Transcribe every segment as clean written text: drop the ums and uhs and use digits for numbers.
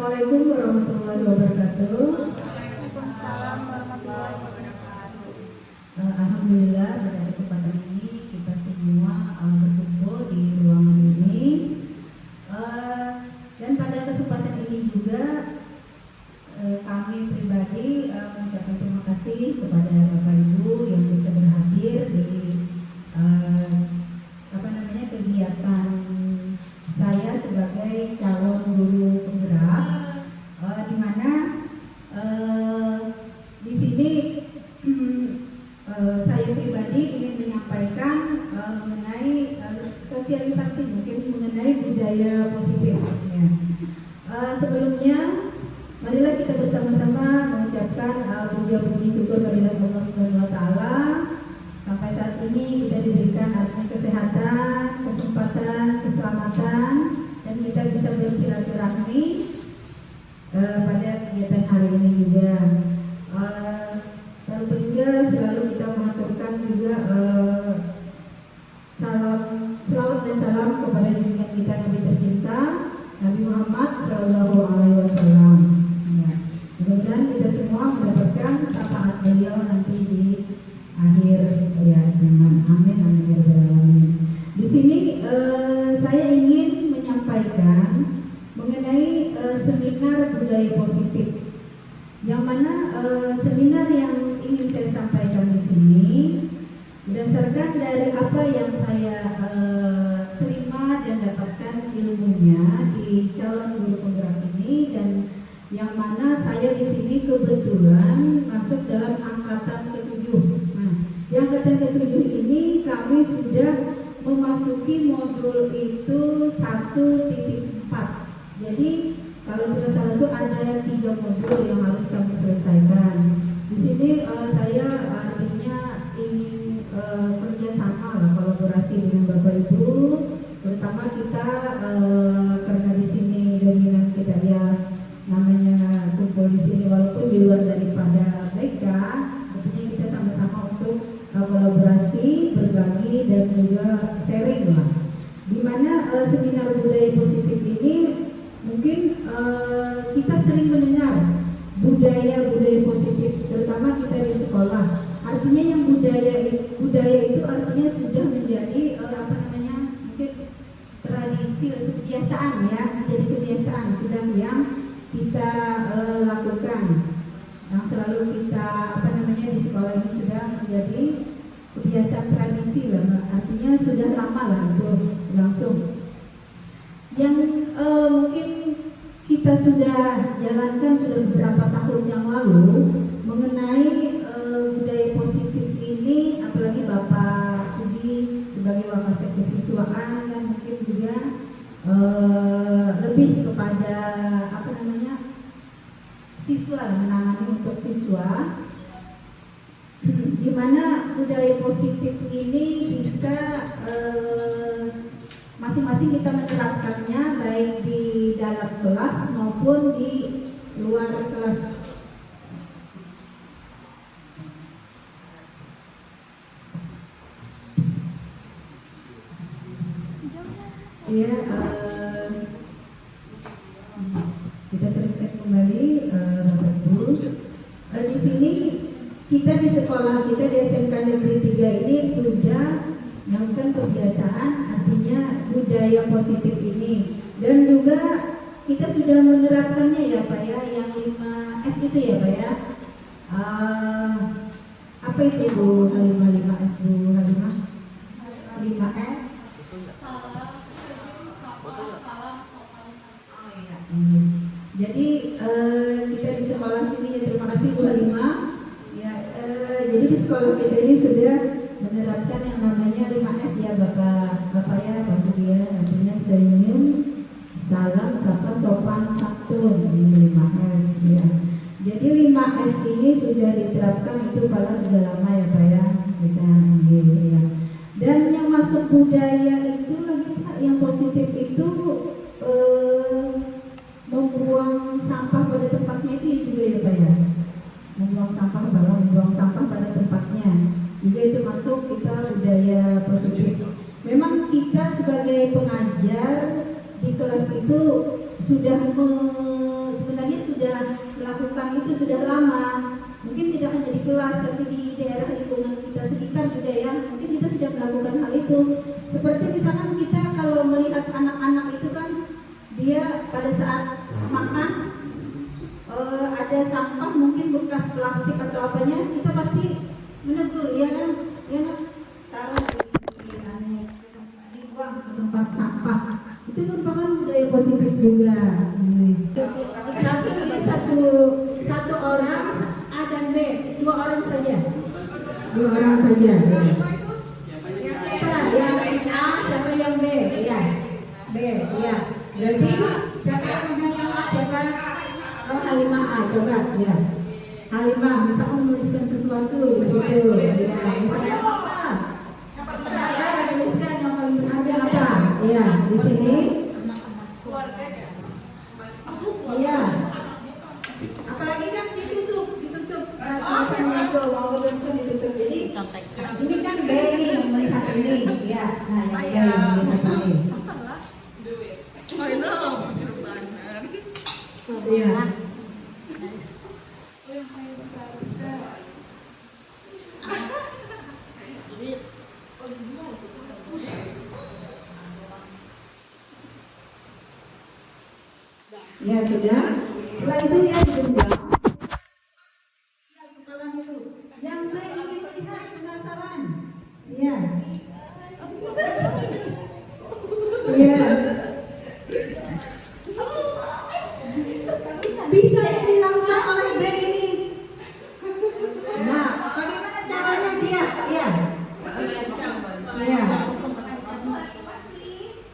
Assalamualaikum warahmatullahi wabarakatuh. Waalaikumsalam warahmatullahi wabarakatuh. Alhamdulillah pada kesempatan ini kita semua berkumpul di ruangan ini. Dan pada kesempatan ini juga kami pribadi mengucapkan terima kasih kepada Bapak Ibu yang bisa berhadir di kegiatan saya sebagai calon guru penggerak, di mana di sini saya pribadi ingin menyampaikan mengenai sosialisasi, mungkin mengenai budaya positif. Sebelumnya, marilah kita bersama-sama mengucapkan puja-puji syukur kehadirat Allah Subhanahu wa Ta'ala. Sampai saat ini kita diberikan artinya kesehatan, kesempatan, keselamatan, dan kita bisa bersilaturahmi pada kegiatan hari ini juga. Lalu juga selalu kita mengaturkan juga selawat dan salam kepada junjungan kita Nabi tercinta Nabi Muhammad SAW. Mudah-mudahan kita semua mendapatkan syafaat beliau nanti di akhir zaman. Amin amin ya rabbal alamin. Di sini saya ingin menyampaikan mengenai seminar budaya positif, yang mana seminar yang ingin saya sampaikan di sini berdasarkan dari apa yang saya terima dan dapatkan ilmunya di calon guru penggerak ini, dan yang mana saya di sini kebetulan masuk dalam angkatan ke-7. Nah, di angkatan ke-7 ini kami sudah memasuki modul itu 1.4. Jadi kalau tidak salah itu ada 3 modul yang harus kami selesaikan. Di sini saya artinya ingin kerjasama lah, kolaborasi dengan Bapak Ibu, terutama kita karena di sini dominan kita ya namanya kumpul di sini walaupun di luar daripada BK, artinya kita sama-sama untuk kolaborasi, berbagi dan juga sharing lah. Dimana seminar budaya positif ini mungkin kita sering mendengar budaya positif, terutama kita di sekolah. Artinya yang budaya itu artinya sudah menjadi mungkin tradisi, kebiasaan ya, menjadi kebiasaan sudah yang kita lakukan, yang selalu kita di sekolah ini sudah menjadi kebiasaan tradisi lah, artinya sudah lama lah itu langsung. Yang mungkin kita sudah jalankan sudah beberapa tahun yang lalu mengenai budaya positif ini, apalagi Bapak Sudi sebagai Wakasek Kesiswaan kan mungkin juga lebih kepada siswa, menangani untuk siswa, di mana budaya positif ini bisa masing-masing kita menerapkannya baik di dalam kelas maupun di luar kelas. Ya, kita teruskan kembali, Bapak Ibu. Di sini kita di sekolah kita di SMK Negeri 3 ini sudah melakukan kebiasaan, artinya budaya positif ini, dan juga kita sudah menerapkannya ya Pak ya, yang 5S itu ya Pak ya. Apa itu Bu Halimah, 5S Bu Halimah? 5S. Jadi kita di sekolah sini ya, terima kasih Bu Halimah ya, jadi di sekolah kita ini sudah menerapkan yang namanya 5S ya Bapak ya, Pak Surya, artinya senyum, salam, sapa, sopan, santun, ini 5S ya. Jadi 5S ini sudah diterapkan itu pada sudah lama ya Pak ya, kita ambil ya. Dan yang masuk budaya itu lagi Pak, yang positif itu membuang sampah pada tempatnya itu juga ya Pak ya, membuang sampah pada tempatnya juga itu masuk kita budaya positif. Memang kita sebagai pengajar di kelas itu sudah sudah melakukan itu sudah lama, mungkin tidak hanya di kelas tapi di daerah lingkungan kita sekitar juga ya, mungkin kita sudah melakukan hal itu. Seperti misalkan kita kalau melihat anak-anak itu kan dia pada saat makan ada sampah mungkin bekas plastik atau apanya, kita pasti menegur ya kan, taruh dibuang ke tempat sampah. Itu merupakan budaya positif juga. Satu orang A dan B, dua orang saja. Ya. Siapa yang A, siapa yang B? Ya, B. Ya. Berarti siapa yang megang yang A, siapa? Oh, Halimah A, coba ya. Halimah, misalkan menuliskan sesuatu di situ. Ya, misalkan apa? Tuliskan yang paling berharga apa? Ya, di sini. Iya. Apalagi kan ditutup tulisannya itu, mau tulisan ditutup. Jadi ini kan B ini yang melihat ini, ya. Nah, yang melihat ini. Iya. Ya sudah. Setelah itu ya digenggam. Ya kepalan itu. Yang B ingin melihat, penasaran. Iya. Iya. Bisa dilakukan oleh B ini. Nah, bagaimana caranya dia? Iya. Iya.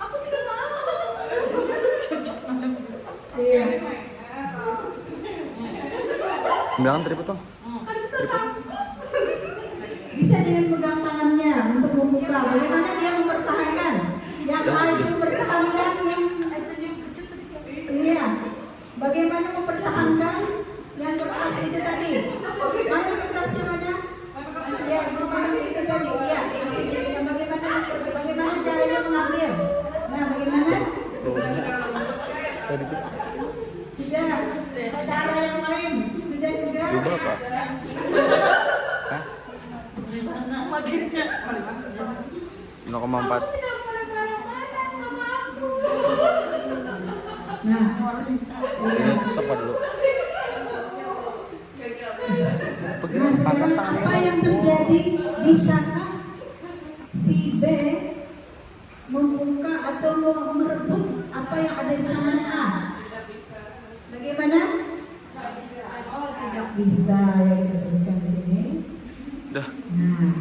Aku tidak mau. Iya. Bilang tripod tuh. Bisa dengan megang tangannya untuk membuka. Bagaimana dia mempertahankan? Yang A itu mempertahankan yang iya. Bagaimana mempertahankan yang kertas itu tadi? Mana kertasnya mana? Ya, kertas itu tadi. Ya, yang bagaimana caranya mengambil? Nah, bagaimana? Sudah. Cara yang lain sudah juga. Coba Pak. Hah? 0,4. Nah, Ini stop dulu. nah sekarang apa yang terjadi? Bisakah si B membuka atau merebut apa yang ada di tangan A? Bagaimana? Oh, tidak bisa. Ya, kita teruskan di sini. Dah. Nah,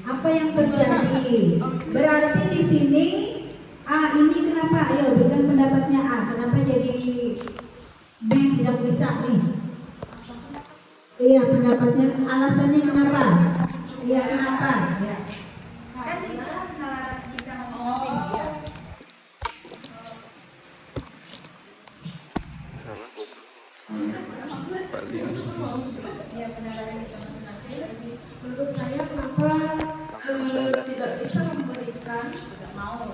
apa yang terjadi? Berarti di sini A ini kenapa? Ayo berikan pendapatnya A. Kenapa jadi B tidak bisa nih? Iya, pendapatnya. Alasannya kenapa? Iya, kenapa? Ya. Kan itu penalaran kita masing-masing ya. Salah. Paling. Ya, penalaran kita masing-masing. Menurut saya kenapa tidak bisa memberikan,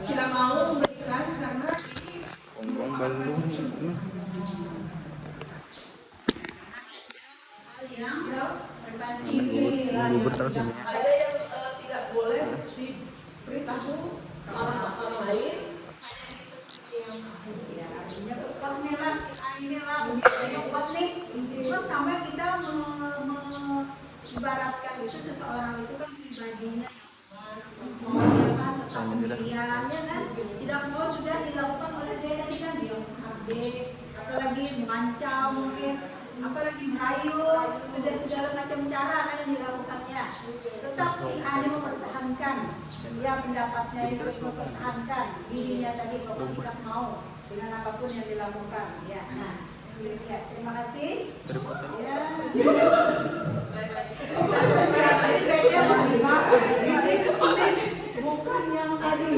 tidak mau memberikan karena ini Ngomong balung. yang privasi Bubur terus ini. Ada yang tidak boleh diberitahu orang lain, hanya diri sendiri yang tahu. ya artinya inilah inilah yang buat nih kan sampai kita ibaratkan itu seseorang itu kan pribadinya yang kan tetap pendiriannya kan tidak mau sudah dilakukan oleh dia tadi kan dia mengupdate apalagi mengancam mungkin apalagi merayu sudah segala macam cara kan dilakukannya tetap si A nya mempertahankan ya pendapatnya itu mempertahankan dirinya tadi kalau tidak mau dengan apapun yang dilakukan ya nah ya, terima kasih ya bukan yang tadi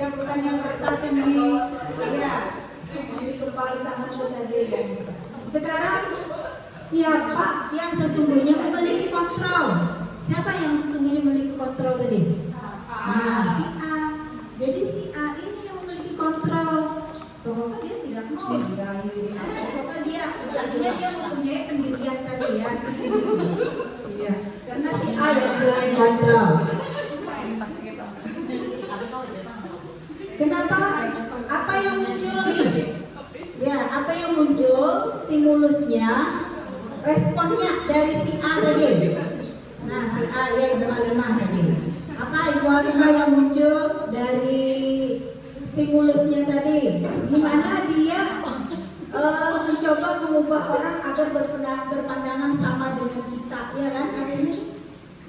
yang bukan yang kertas yang di ya di kepala tangan itu tadi ya. Sekarang siapa yang sesungguhnya memiliki kontrol? Siapa yang sesungguhnya memiliki kontrol tadi? Nah, si A. Jadi si A ini yang memiliki kontrol. Bahwa dia tidak mau dirayu, pokoknya ya, artinya dia mempunyai pendirian tadi ya. Iya, karena si A yang mulai kontrol. Kenapa? Apa yang muncul nih? Ya, apa yang muncul? Stimulusnya, responnya dari si A tadi. Nah, si A ya lemah tadi. Apa igual 5 yang muncul dari stimulusnya tadi? Gimana dia mencoba mengubah orang agar berpandangan sama dengan kita, ya kan?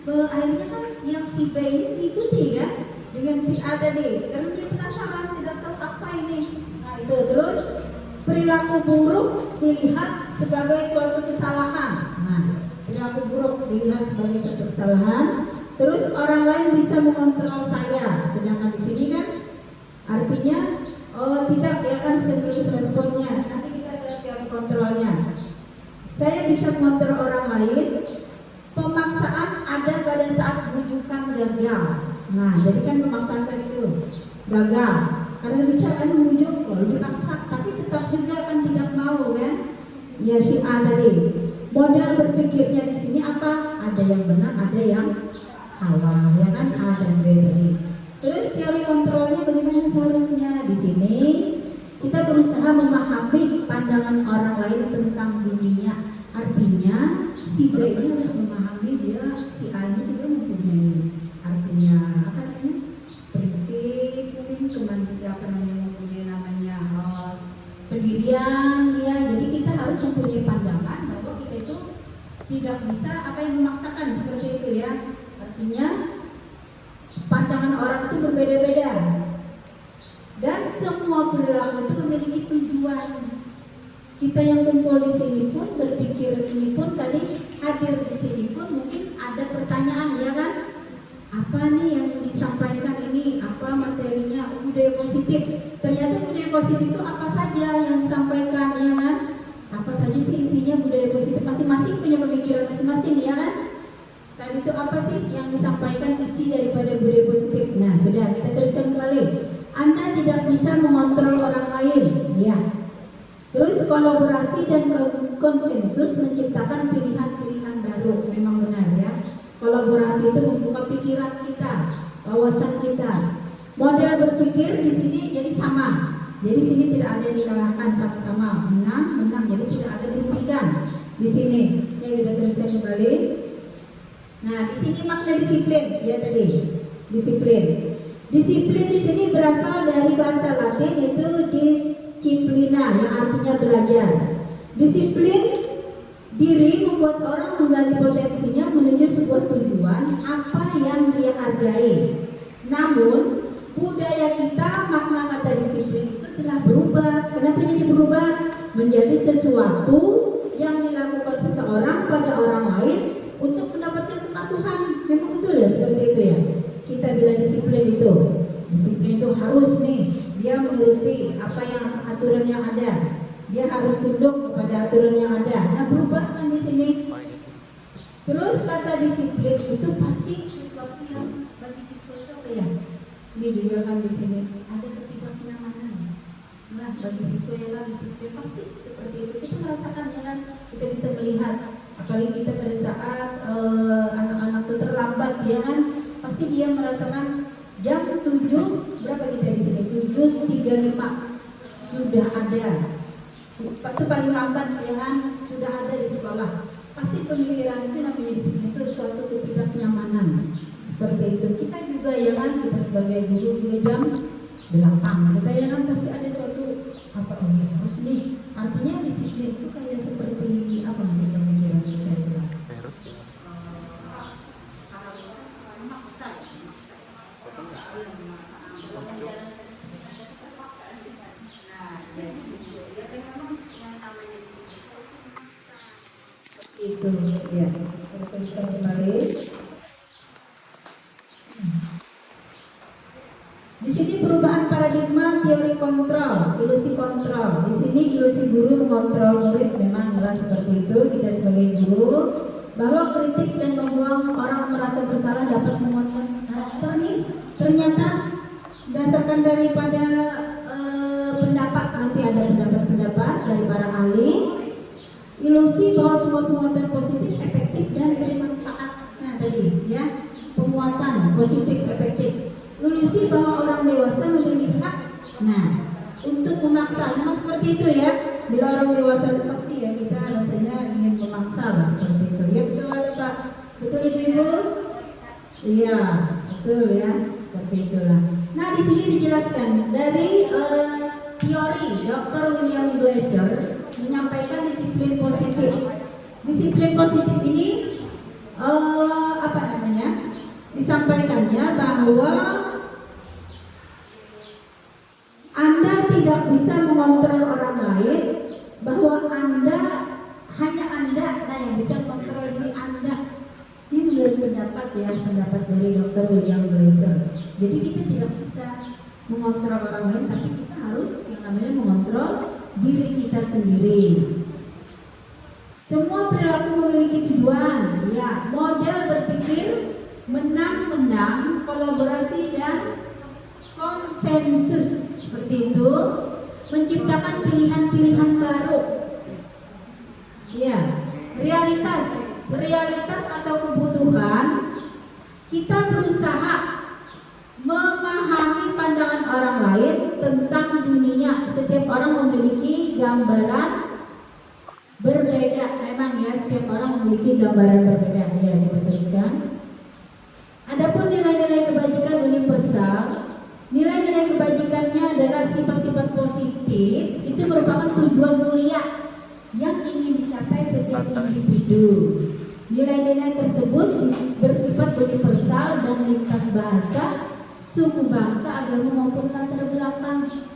Akhirnya kan yang si B ini mengikuti ya dengan si A tadi, karena dia penasaran, tidak tahu apa ini. Nah itu terus perilaku buruk dilihat sebagai suatu kesalahan. Nah, perilaku buruk dilihat sebagai suatu kesalahan. Terus orang lain bisa mengontrol saya, sedangkan di sini kan artinya tidak ya kan stimulus responnya. Nanti kita lihat teori kontrolnya. Saya bisa mengontrol orang lain. Pemaksaan ada pada saat bujukan gagal. Nah, jadi kan pemaksaan tadi itu gagal. Karena bisa kan membujuk, kalau dipaksa, tapi tetap juga kan tidak mau kan? Ya si A tadi. Modal berpikirnya di sini apa? Ada yang benar, ada yang salah, ya kan? A dan B tadi. Terus teori kontrolnya bagaimana seharusnya? Di sini kita berusaha memahami pandangan orang lain tentang dunia. Artinya si B ini harus memahami dia si A ini juga mempunyai artinya apa namanya prinsip, mungkin mempunyai namanya pendirian dia. Jadi kita harus mempunyai pandangan bahwa kita itu tidak bisa apa yang memaksakan seperti itu ya. Artinya pandangan orang itu berbeda-beda dan semua perilaku itu memiliki tujuan. Kita yang kumpul di sini pun berpikir ini pun tadi hadir di sini pun mungkin ada pertanyaan ya kan? Apa nih yang disampaikan ini? Apa materinya? Budaya positif. Ternyata budaya positif itu apa saja yang disampaikan ya kan? Apa saja sih isinya budaya positif? Masing-masing punya pemikiran masing-masing ya kan? Tadi itu apa sih yang disampaikan isi daripada budaya positif? Nah sudah kita teruskan kembali. Anda tidak bisa mengontrol orang lain, ya. Terus kolaborasi dan konsensus menciptakan pilihan-pilihan baru, memang benar ya. Kolaborasi itu membuka pikiran kita, wawasan kita. Model berpikir di sini jadi sama. Jadi sini tidak ada yang dikalahkan, sama-sama menang. Jadi tidak ada dirugikan di sini. Ya kita teruskan kembali. Nah di sini makna disiplin ya tadi. Disiplin. Disiplin di sini berasal dari bahasa Latin yaitu disciplina yang artinya belajar. Disiplin diri membuat orang menggali potensinya menuju sebuah tujuan apa yang dia hargai. Namun budaya kita makna kata disiplin itu telah berubah. Kenapa jadi berubah? Menjadi sesuatu yang dilakukan seseorang pada orang lain untuk mendapatkan kepatuhan. Memang betul ya seperti itu ya. Kita bilang disiplin itu harus nih dia menuruti apa yang aturan yang ada. Dia harus tunduk kepada aturan yang ada. Nah berubah kan di sini. Terus kata disiplin itu pasti sesuatu yang bagi siswa itu apa ya? Ini juga kan di sini ada ketidaknyamanan. Nah bagi siswa yang disiplin pasti seperti itu. Kita merasakan ya kan? Kita bisa melihat. Apalagi kita pada saat anak-anak itu terlambat ya kan? Pasti dia merasakan jam 7 berapa kita di sini? 7.35 sudah ada. Itu paling lambat ya kan? Sudah ada di sekolah. Pasti pemikiran itu namanya disiplin itu suatu ketidaknyamanan. Seperti itu. Kita juga ya kan? Kita sebagai guru juga jam 8. Kita ya kan pasti ada suatu apa harus nih. Artinya disiplin itu kayak seperti apa nanti pemikiran kita itu? Itu ya. Kita teruskan kembali. Di sini perubahan paradigma teori kontrol, ilusi kontrol. Di sini ilusi guru mengontrol murid, memang jelas seperti itu. Kita sebagai guru bahwa kritik dan membuang orang merasa bersalah dapat menguatkan karakter nih. Ternyata berdasarkan daripada pendapat, nanti ada pendapat-pendapat dari para ahli. Ilusi bahwa semua penguatan positif efektif dan bermanfaat. Nah tadi ya, penguatan positif efektif. Ilusi bahwa orang dewasa memiliki hak. Nah, untuk memaksa, memang seperti itu ya. Bila orang dewasa itu pasti ya kita rasanya ingin memaksa lah seperti itu. Ya betul ada Pak, betul Ibu-ibu? Iya, betul ya, seperti itulah. Nah di sini dijelaskan dari teori Dr. William Glasser menyampaikan disiplin positif. Disiplin positif ini apa namanya? Disampaikannya bahwa Anda tidak bisa mengontrol orang lain, bahwa hanya Anda yang bisa mengontrol diri Anda. Ini menurut pendapat dari Dr. William Glasser. Jadi kita tidak bisa mengontrol orang lain, tapi kita harus yang namanya mengontrol diri kita sendiri. Semua perilaku memiliki tujuan, ya, model berpikir menang-menang, kolaborasi dan konsensus seperti itu, menciptakan pilihan-pilihan baru. Ya, realitas atau kebutuhan, kita berusaha memahami pandangan orang lain tentang dunia. Setiap orang memiliki gambaran berbeda. Memang ya, setiap orang memiliki gambaran berbeda. Ya, diteruskan. Adapun nilai-nilai kebajikan universal, nilai-nilai kebajikannya adalah sifat-sifat positif. Itu merupakan tujuan mulia yang ingin dicapai setiap individu. Nilai-nilai tersebut bersifat universal dan lintas bahasa, suku bangsa, agama maupun latar belakang,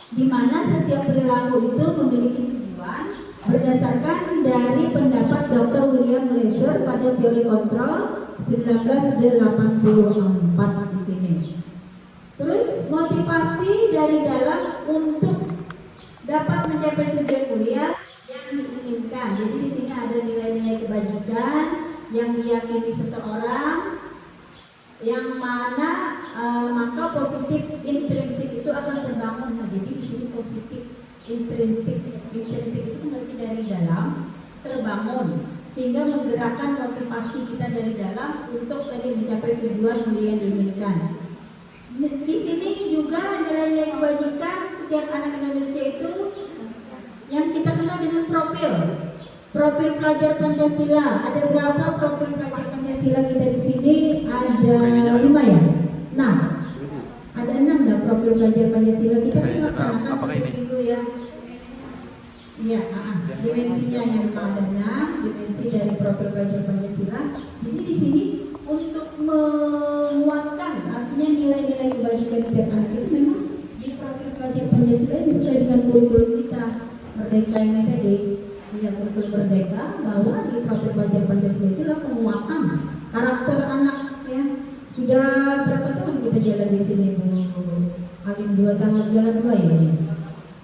di mana setiap perilaku itu memiliki tujuan berdasarkan dari pendapat Dr. William Glasser pada teori kontrol 1984 di sini. Terus motivasi dari dalam untuk dapat mencapai tujuan mulia yang diinginkan. Jadi di sini ada nilai-nilai kebajikan yang diyakini seseorang, yang mana maka positif intrinsik itu akan terbangun. Nah, jadi di sini positif intrinsik itu berarti dari dalam terbangun, sehingga menggerakkan motivasi kita dari dalam untuk tadi mencapai tujuan mulia yang diinginkan. Di sini juga nilai-nilai kebajikan setiap anak Indonesia itu yang kita kenal dengan profil pelajar Pancasila. Ada berapa profil pelajar Pancasila kita di sini? Ada 5 ya? Nah, ada 6 lah profil pelajar Pancasila. Kita laksanakan setiap minggu ya. Iya, dimensinya yang ada 6 dimensi dari profil pelajar Pancasila. Jadi di sini untuk menguatkan artinya nilai-nilai kebajikan setiap anak itu memang di profil pelajar Pancasila ini sesuai dengan kurikulum kita Merdeka ini tadi. Ya, kurikulum Merdeka bahwa di profil pelajar Pancasila itulah penguatan karakter anak ya. Sudah berapa tahun kita jalan di sini Bu Alim? 2 tahun jalan 2 ya?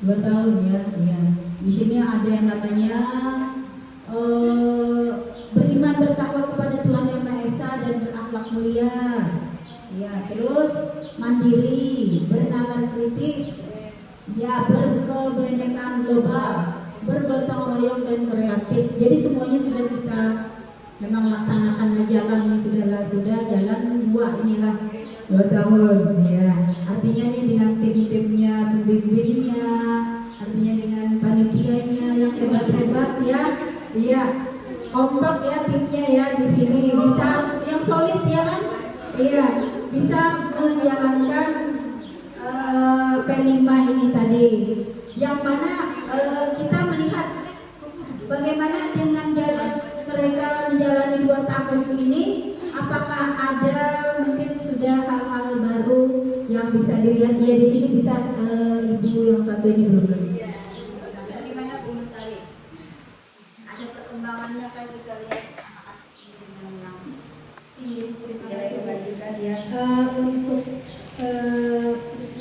2 tahun ya. Ya. Di sini ada yang namanya beriman bertakwa kepada Tuhan Yang Maha Esa dan berakhlak mulia. Ya, terus mandiri, bernalar kritis, ya, berkebenekaan global, bergotong royong dan kreatif. Jadi semuanya sudah kita memang laksanakan jalan ini sudah jalan 2 inilah 2 tahun ya. Artinya ini dengan tim-timnya, pembimbingnya, artinya dengan panitianya yang hebat-hebat ya. Iya, kompak ya timnya ya di sini, bisa yang solid ya kan? Iya, bisa menjalankan P5 ini tadi. Yang mana kita melihat bagaimana dengan jalan mereka menjalani 2 tahun ini, apakah ada mungkin sudah hal-hal baru yang bisa dilihat ya di sini bisa ibu yang satu ini belum lagi. Iya. Bagaimana Bu Mentari? Ada perkembangannya kan kita lihat anak-anak yang nilai kebajikan ya. Untuk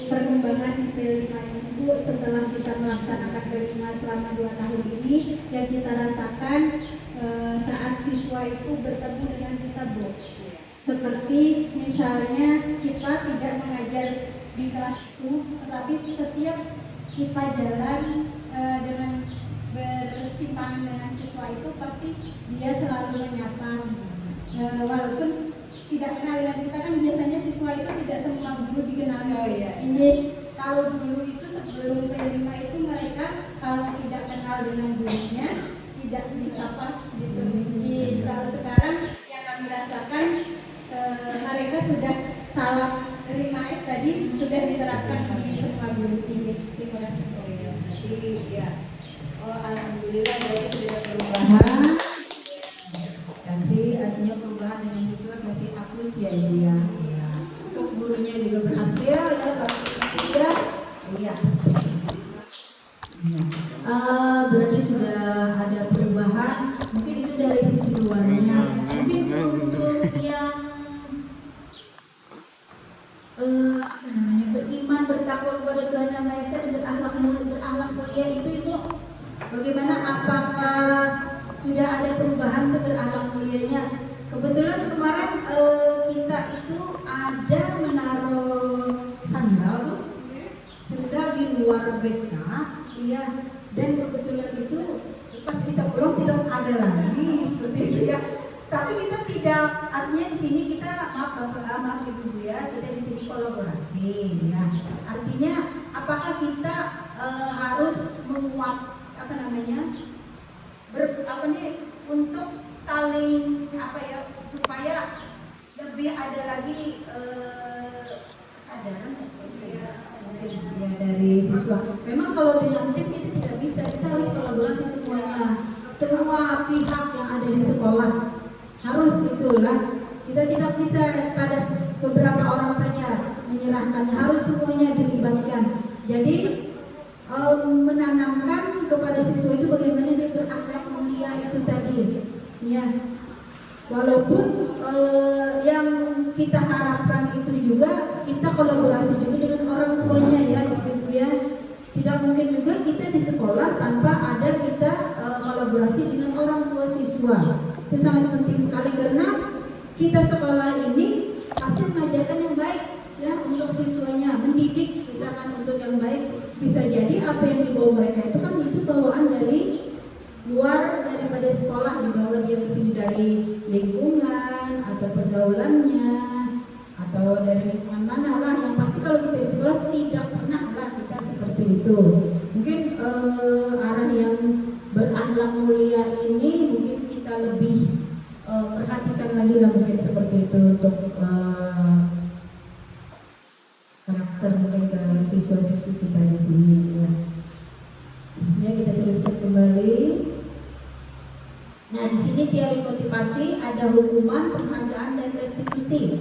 perkembangan P5 itu setelah kita melaksanakan P5 selama 2 tahun ini, yang kita rasakan saat siswa itu bertemu dengan kita Bu, seperti misalnya kita tidak mengajar di kelas itu, tetapi setiap kita jalan dengan bersimpati bersimpangan dengan siswa itu pasti dia selalu menyapa. Walaupun tidak kenal dengan kita kan biasanya siswa itu tidak semua guru dikenali. Oh, iya. Ini kalau dulu itu sebelum P5 itu mereka kalau tidak kenal dengan gurunya tidak disapa gitu. Kalau sekarang yang kami rasakan mereka sudah salah 5S tadi sudah diterapkan di semua guru tinggi. Terima kasih. Jadi ya, oh alhamdulillah berarti sudah ada perubahan. Kasih artinya perubahan dengan siswa, kasih aplus ya Ibu ya. Ya. Untuk gurunya juga berhasil ya, kalau tidak iya. Berarti sudah ada perubahan. Mungkin itu dari sisi luarnya. Mungkin untuk yang apa namanya, beriman, bertakwa kepada Tuhan Yang Maha Esa dan berakhlak mulia itu bagaimana, apakah sudah ada perubahan untuk berakhlak mulianya? Kebetulan kemarin kita itu ada menaruh sandal di luar BK, ya, dan kebetulan itu pas kita pulang tidak ada lagi seperti itu ya. Tapi kita tidak, artinya di sini kita maaf ibu ya, kita di sini kolaborasi ya. Artinya apakah kita harus menguat untuk saling supaya lebih ada lagi kesadaran seperti ya dari siswa. Memang kalau dengan tim kita tidak bisa, kita harus kolaborasi semuanya, semua pihak yang ada di sekolah harus itulah. Kita tidak bisa pada beberapa orang saja menyerahkannya, harus semuanya dilibatkan. Jadi menanamkan kepada siswa itu bagaimana dia berakhlak mulia itu tadi, ya. Walaupun yang kita harapkan itu juga kita kolaborasi juga dengan orang tuanya ya, gitu ya. Tidak mungkin juga kita di sekolah tanpa ada kita kolaborasi dengan orang tua siswa. Itu sangat penting sekali karena kita sekolah ini pasti mengajarkan yang baik ya untuk siswanya, mendidik kita kan untuk yang baik. Bisa jadi apa yang dibawa mereka itu kan itu bawaan dari luar daripada sekolah, dibawa dia ke sini dari lingkungan atau pergaulannya atau dari lingkungan mana lah, yang pasti kalau kita di sekolah tidak pernah lah kita seperti itu. Mungkin arah yang berakhlak mulia ini mungkin kita lebih perhatikan lagi lah mungkin seperti itu untuk karakter mungkin ke siswa-siswi kita di sini ya. Ya, kita teruskan kembali. Nah, di sini teori motivasi ada hukuman, penghargaan dan restitusi.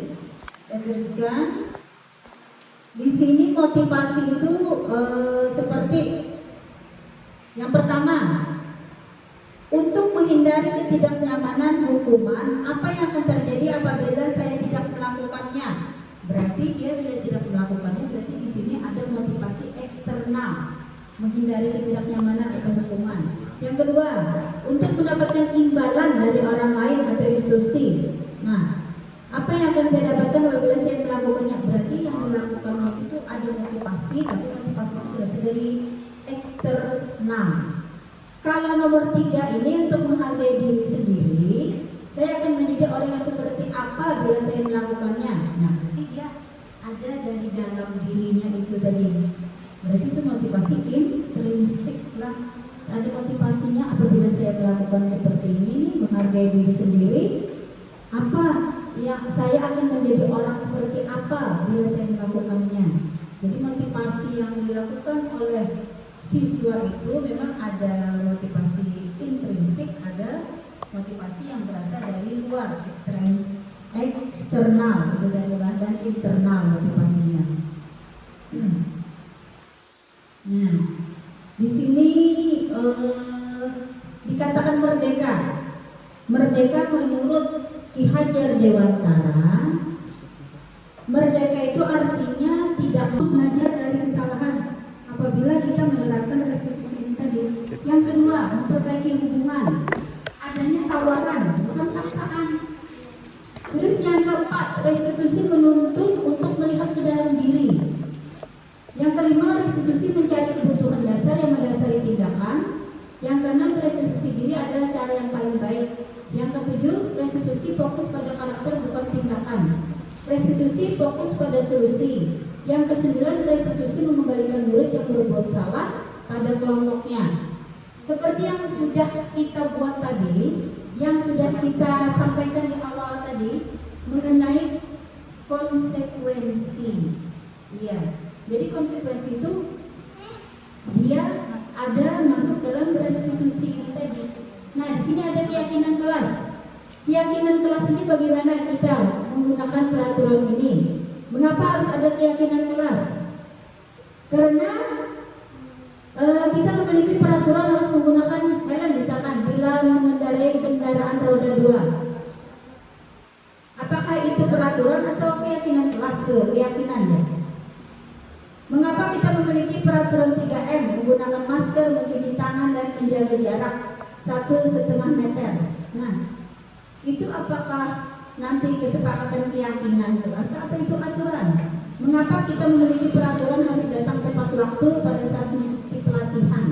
Saya teruskan. Di sini motivasi itu seperti yang pertama, untuk menghindari ketidaknyamanan hukuman, apa yang akan terjadi apabila saya tidak melakukannya? Berarti dia bila tidak melakukannya, berarti di sini ada motivasi eksternal, menghindari ketidaknyamanan atau hukuman. Yang kedua, untuk mendapatkan imbalan dari orang lain atau institusi. Nah, apa yang akan saya dapatkan apabila saya melakukannya? Berarti yang dilakukan itu ada motivasi, tapi motivasi itu berasal dari eksternal. Kalau nomor 3 ini untuk menghargai diri sendiri, saya akan menjadi orang yang seperti apa bila saya melakukannya. Nah, berarti dia ada dari dalam dirinya itu tadi. Berarti itu motivasi intrinsik lah. Ada motivasinya apabila saya melakukan seperti ini, menghargai diri sendiri. Apa yang saya akan menjadi orang seperti apa bila saya melakukannya. Jadi motivasi yang dilakukan oleh siswa itu memang ada motivasi intrinsik, ada motivasi yang berasal dari luar, eksternal, dan internal motivasinya. Nah, di sini dikatakan merdeka. Merdeka menurut Ki Hajar Dewantara, merdeka itu artinya tidak belajar dari kesalahan apabila kita menerapkan restitusi ini tadi. Yang kedua, memperbaiki hubungan, adanya tawaran, bukan paksaan. Terus yang keempat, restitusi menuntut untuk melihat ke dalam diri. Yang kelima, restitusi mencari kebutuhan dasar yang mendasari tindakan. Yang keenam, restitusi restitusi diri adalah cara yang paling baik. Yang ketujuh, restitusi fokus pada karakter bukan tindakan. Restitusi fokus pada solusi. Yang kesembilan, restitusi mengembalikan murid yang berbuat salah pada kelompoknya. Seperti yang sudah kita buat tadi, yang sudah kita sampaikan di awal tadi mengenai konsekuensi. Iya. Jadi konsekuensi itu dia ada masuk dalam restitusi ini tadi. Nah, di sini ada keyakinan kelas. Keyakinan kelas ini bagaimana kita menggunakan peraturan ini? Mengapa harus ada keyakinan kelas? Karena kita memiliki peraturan harus menggunakan helm misalkan bila mengendarai kendaraan roda 2. Apakah itu peraturan atau keyakinan kelas? Keyakinan ya. Mengapa kita memiliki peraturan 3M, menggunakan masker, mencuci tangan dan menjaga jarak 1,5 meter? Nah, itu apakah nanti kesepakatan keyakinan kelas atau itu aturan? Mengapa kita memiliki peraturan harus datang tepat waktu pada saat mengikuti pelatihan?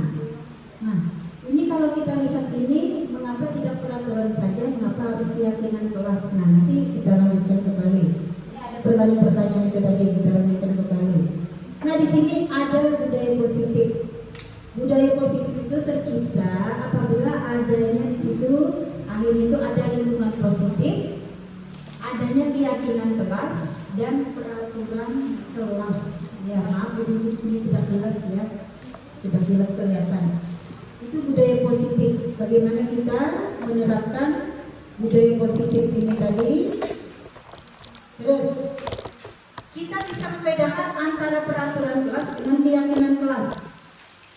Nah, ini kalau kita lihat ini, mengapa tidak peraturan saja, mengapa harus keyakinan kelas? Nah, nanti kita lanjutkan kembali. Ini ada pertanyaan-pertanyaan itu tadi, kita lanjutkan kembali. Nah, di sini ada budaya positif. Budaya positif itu tercipta apabila adanya di situ akhirnya itu ada lingkungan positif, adanya keyakinan kelas dan peraturan kelas. Ya, maaf di sini tidak jelas ya, tidak jelas kelihatan. Itu budaya positif. Bagaimana kita menerapkan budaya positif ini tadi? Terus kita bisa membedakan antara peraturan kelas dengan keyakinan kelas.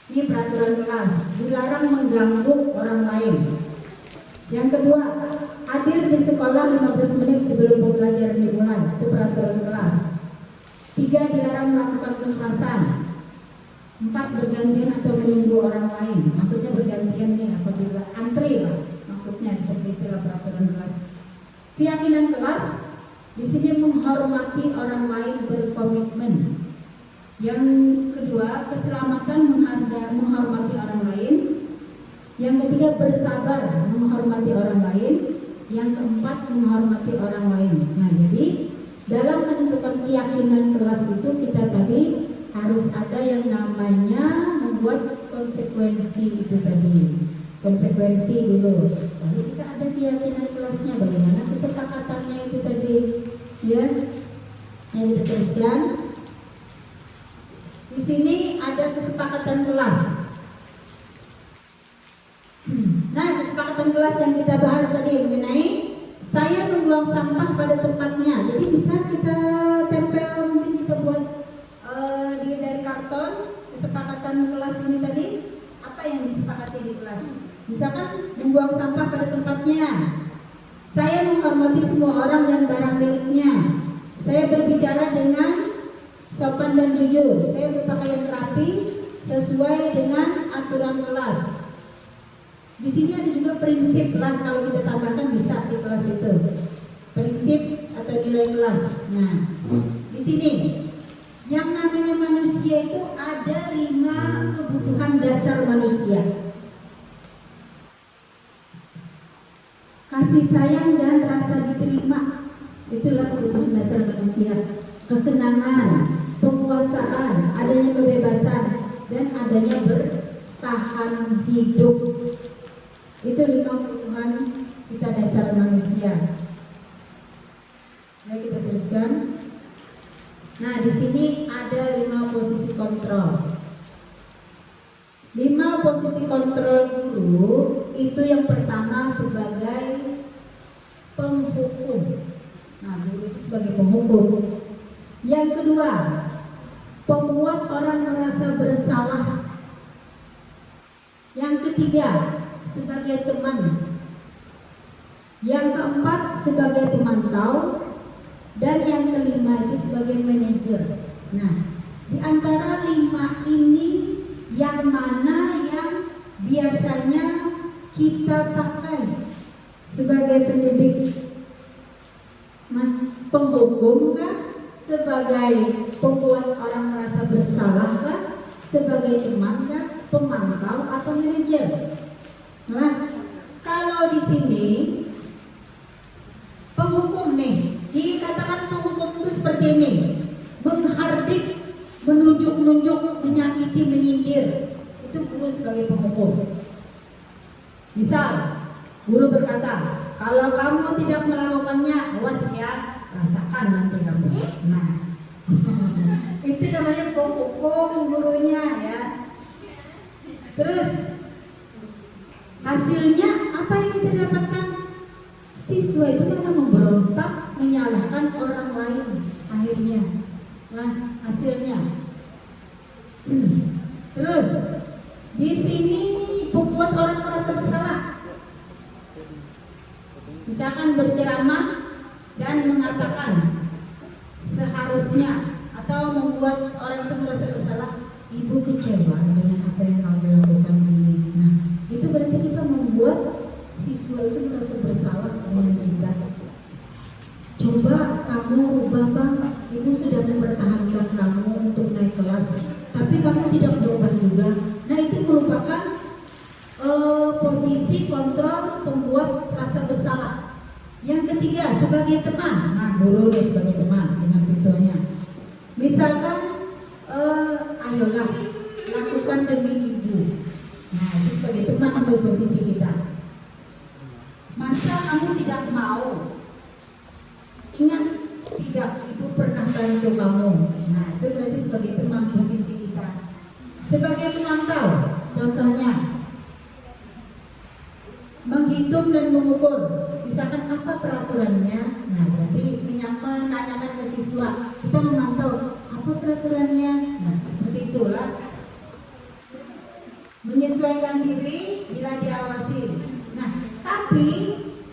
Ini peraturan kelas, dilarang mengganggu orang lain. Yang kedua, hadir di sekolah 15 menit sebelum pembelajaran dimulai. Itu peraturan kelas. 3, dilarang melakukan kekerasan. 4, bergantian atau menunggu orang lain. Maksudnya bergantian nih apabila antri lah. Maksudnya seperti itulah peraturan kelas. Keyakinan kelas di sini menghormati orang lain, berkomitmen. Yang kedua, keselamatan, menghormati orang lain. Yang ketiga, bersabar, menghormati orang lain. Yang keempat, menghormati orang lain. Nah, jadi dalam menentukan keyakinan kelas itu kita tadi harus ada yang namanya membuat konsekuensi itu tadi. Konsekuensi dulu. Lalu kita ada keyakinan kelasnya, bagaimana kesepakatannya itu tadi. Ya, yang kita teruskan. Di sini ada kesepakatan kelas. Nah, kesepakatan kelas yang kita bahas tadi mengenai saya membuang sampah pada tempatnya. Jadi bisa kita tempel, mungkin kita buat dari karton kesepakatan kelas ini tadi. Apa yang disepakati di kelas? Misalkan membuang sampah pada tempatnya. Saya menghormati semua orang dan barang miliknya. Saya berbicara dengan sopan dan jujur. Saya berpakaian rapi sesuai dengan aturan kelas. Di sini ada juga prinsip lah, kalau kita tambahkan bisa di kelas itu. Prinsip atau nilai kelas. Nah, di sini yang namanya manusia itu ada 5 kebutuhan dasar manusia. Kasih sayang dan rasa diterima, itulah kebutuhan dasar manusia. Kesenangan, penguasaan, adanya kebebasan, dan adanya bertahan hidup. Itu 5 kebutuhan kita dasar manusia. Mari kita teruskan. Nah, di sini ada 5 posisi kontrol. 5 posisi kontrol guru itu yang pertama sebagai penghukum. Nah, guru itu sebagai penghukum. Yang kedua, pembuat orang merasa bersalah. Yang ketiga, sebagai teman. Yang keempat, sebagai pemantau. Dan yang kelima itu sebagai manajer. Nah, di antara 5 ini yang mana yang biasanya kita pakai sebagai pendidik? Penghukum kah? Sebagai pembuat orang merasa bersalah kah? Sebagai teman kah? Pemantau atau manajer? Nah, kalau di sini penghukum nih, dikatakan penghukum itu seperti ini, menghardik, menunjuk-nunjuk, menyakiti, menyindir, itu guru sebagai penghukum. Misal, guru berkata, kalau kamu tidak melakukannya, awas ya, rasakan nanti kamu. Nah, itu namanya penghukum gurunya ya. Terus hasilnya apa yang kita dapatkan? Siswa itu malah memberontak, menyalahkan orang lain akhirnya. Nah, hasilnya. Terus di sini membuat orang merasa bersalah. Misalkan berceramah dan mengatakan seharusnya, atau membuat orang itu merasa bersalah, ibu kecewa dengan apa yang kamu lakukan ini. Nah, itu berarti kita membuat siswa itu merasa bersalah dengan kita. Coba kamu rubah bang, ibu sudah mempertahankan kamu untuk naik kelas, tapi kamu tidak berubah juga. Nah, itu merupakan posisi kontrol pembuat rasa bersalah. Yang ketiga, sebagai teman. Nah, guru dia sebagai teman dengan siswanya. Misalkan, ayolah lakukan demi ibu. Nah, itu sebagai teman untuk posisi kita. Masa kamu tidak mau? Ingat, tidak, ibu pernah bantu kamu. Nah, itu berarti sebagai teman posisi kita. Sebagai pemantau, contohnya menghitung dan mengukur. Misalkan apa peraturannya? Nah, berarti menanyakan ke siswa. Kita memantau apa peraturannya. Nah, seperti itulah. Menyesuaikan diri bila diawasi. Nah, tapi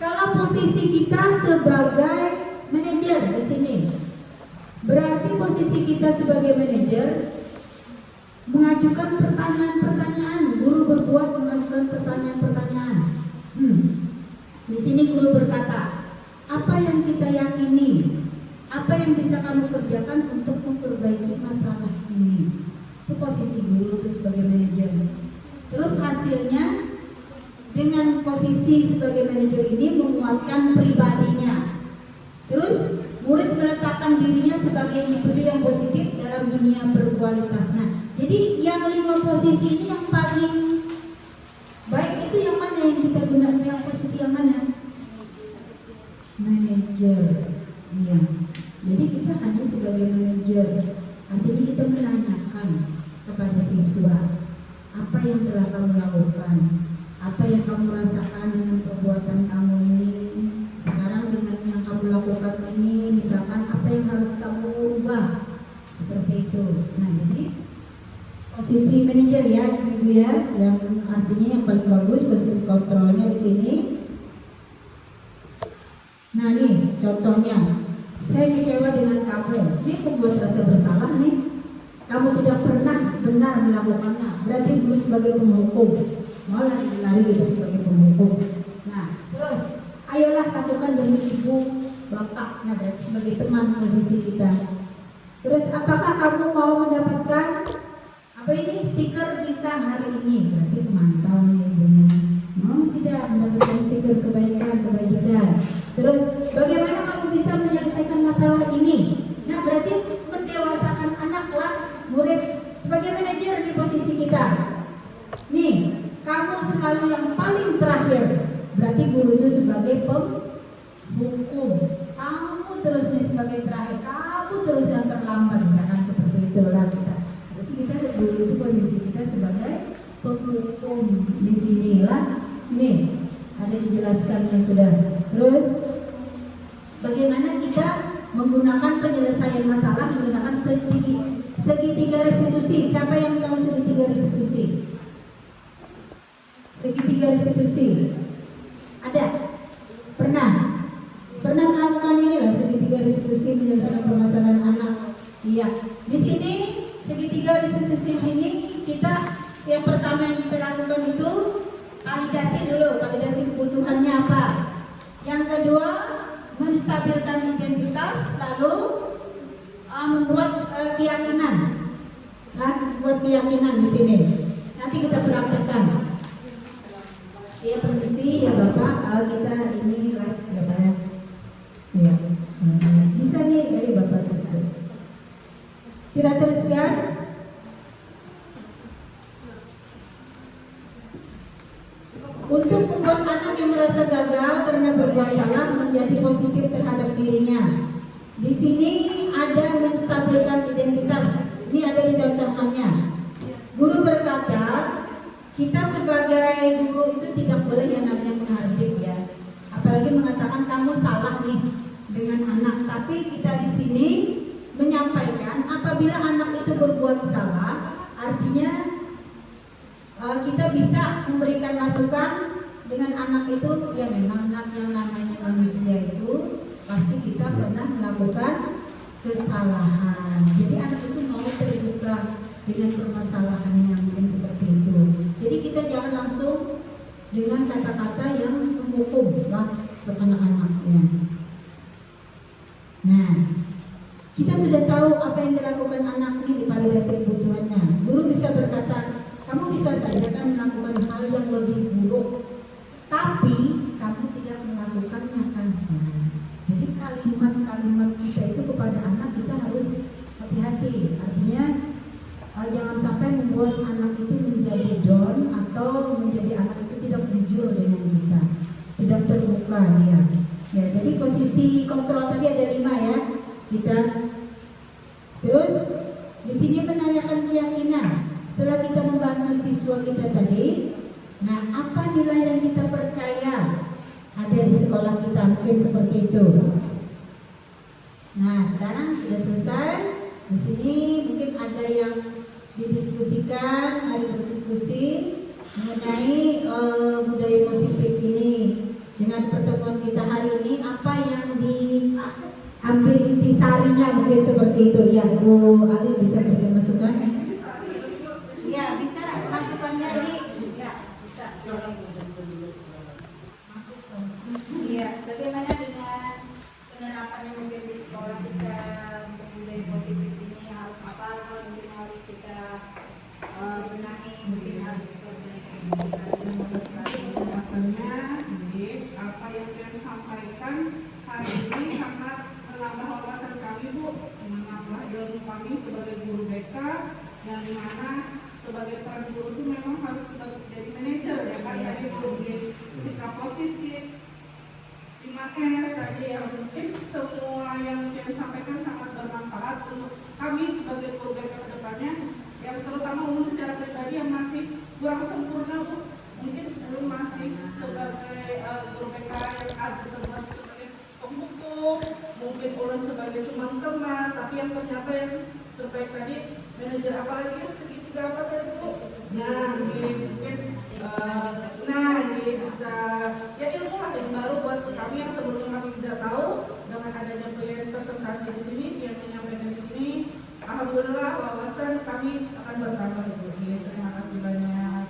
kalau posisi kita sebagai manajer di sini, berarti posisi kita sebagai manajer mengajukan pertanyaan-pertanyaan. Guru berbuat mengajukan pertanyaan-pertanyaan. Di sini guru berkata, apa yang kita yakini, apa yang bisa kamu kerjakan untuk memperbaiki masalah ini. Itu posisi guru itu sebagai manajer. Terus hasilnya dengan posisi sebagai manajer ini menguatkan pribadinya. Terus murid meletakkan dirinya sebagai individu yang positif dalam dunia berkualitas. Nah, jadi yang 5 posisi ini yang paling baik itu yang mana yang kita gunakan? Yang posisi yang mana? Manajer. Iya. Jadi kita hanya sebagai manajer. Artinya kita menanyakan kepada siswa, apa yang telah kamu lakukan, apa yang kamu rasakan dengan perbuatan kamu ini. Sekarang dengan yang kamu lakukan ini, misalkan apa yang harus kamu ubah, seperti itu. Nah, jadi posisi manajer ya, ibu ya, yang artinya yang paling bagus posisi kontrolnya di sini. Nah, nih contohnya, saya kecewa dengan kamu. Ini membuat rasa bersalah nih. Kamu tidak pernah benar melakukannya. Berarti guru sebagai penghukum. Malah lari kita sebagai penghukum. Nah, terus ayolah lakukan demi ibu bapak. Nah, berarti sebagai teman posisi kita. Terus apakah kamu mau mendapatkan apa ini stiker bintang hari ini? Berarti memantau nih ibunya. Mau tidak mendapatkan stiker kebaikan, kebajikan. Terus bagaimana kamu bisa menyelesaikan masalah ini? Nah, berarti mendewasakan anaklah murid sebagai manajer di posisi kita. Nih, kamu selalu yang paling terakhir. Berarti gurunya sebagai penghukum. Kamu terus nih sebagai terakhir. Kamu terus yang terlambat. Misalkan seperti itulah kita. Berarti kita guru itu posisi kita sebagai penghukum. Di sinilah nih ada dijelaskan yang sudah. Terus bagaimana kita menggunakan penyelesaian masalah menggunakan segitiga restitusi. Siapa yang tahu segitiga restitusi? Segitiga restitusi ada? Pernah melakukan ini lah, segitiga restitusi menyelesaikan permasalahan anak. Iya. Di sini segitiga restitusi sini kita yang pertama yang kita lakukan itu validasi dulu, validasi kebutuhannya apa. Yang kedua menstabilkan identitas, lalu membuat keyakinan. Nah, buat keyakinan di sini. Nanti kita praktekkan. kita ini live Bapak ya. Ya. Bisa nih dari Bapak di situ. Kita teruskan. Untuk membuat anak yang merasa gagal karena berbuat salah menjadi positif terhadap dirinya. Di sini ada menstabilkan identitas. Ini ada dicontohkannya. Guru berkata, kita sebagai guru itu tidak boleh yang namanya menghardik ya. Apalagi mengatakan kamu salah nih dengan anak. Tapi kita di sini menyampaikan apabila anak itu berbuat salah, artinya kita bisa memberikan masukan dengan anak itu. Ya memang anak yang namanya manusia itu pasti kita pernah melakukan kesalahan. Jadi anak itu mau terbuka dengan permasalahannya mungkin seperti itu. Jadi kita jangan langsung dengan kata-kata yang menghukum lah untuk anak-anaknya. Nah, kita sudah tahu apa yang dilakukan anak ini di validasi kebutuhannya. Guru bisa berkata, kamu bisa saja kan melakukan hal yang lebih buruk, tapi kamu tidak melakukannya kan. Jadi kalimat-kalimat kita itu kepada anak kita harus hati-hati. Artinya jangan sampai membuat anak itu menjadi down atau menjadi anak itu tidak jujur dengan kita, tidak terbuka dia. Ya, jadi posisi kontrol tadi ada 5 ya. Kita terus di sini menanyakan keyakinan. Setelah kita membantu siswa kita tadi, nah apa nilai yang kita percaya ada di sekolah kita, mungkin seperti itu. Nah sekarang sudah selesai. Di sini mungkin ada yang didiskusikan, ada berdiskusi mengenai budaya positif ini. Dengan pertemuan kita hari ini, apa yang diambil intisarinya mungkin seperti itu ya. Bu Ali bisa berikan masukan? Ya bisa, masukannya ini ya bisa. Iya, bagaimana dengan penerapannya mungkin di sekolah kita untuk budaya positif ini harus apa? Mungkin harus kita benahi, mungkin harus diperbaiki. Apa yang dia sampaikan hari ini sangat menambah wawasan kami, Bu, menambah ilmu kami sebagai guru BK, yang dimana sebagai peran guru itu memang harus jadi manajer ya kan, jadi memberi sikap positif 5S tadi yang mungkin semua yang dia sampaikan sangat bermanfaat untuk kami sebagai guru BK ke depannya, yang terutama umum secara pribadi yang masih kurang sempurna, Bu. Mungkin belum masih sebagai guru BK yang ada teman sebagai pembuku, mungkin orang sebagai teman-teman, tapi yang ternyata yang terbaik tadi manajer, apalagi yang segitiga apa tadi Bu? Nah, mungkin bisa ya ilmu lah yang baru buat kami yang sebelumnya kami tidak tahu. Dengan adanya pilihan presentasi di sini yang menyampaikan di sini, alhamdulillah wawasan kami akan bertambah, Bu. Terima kasih banyak.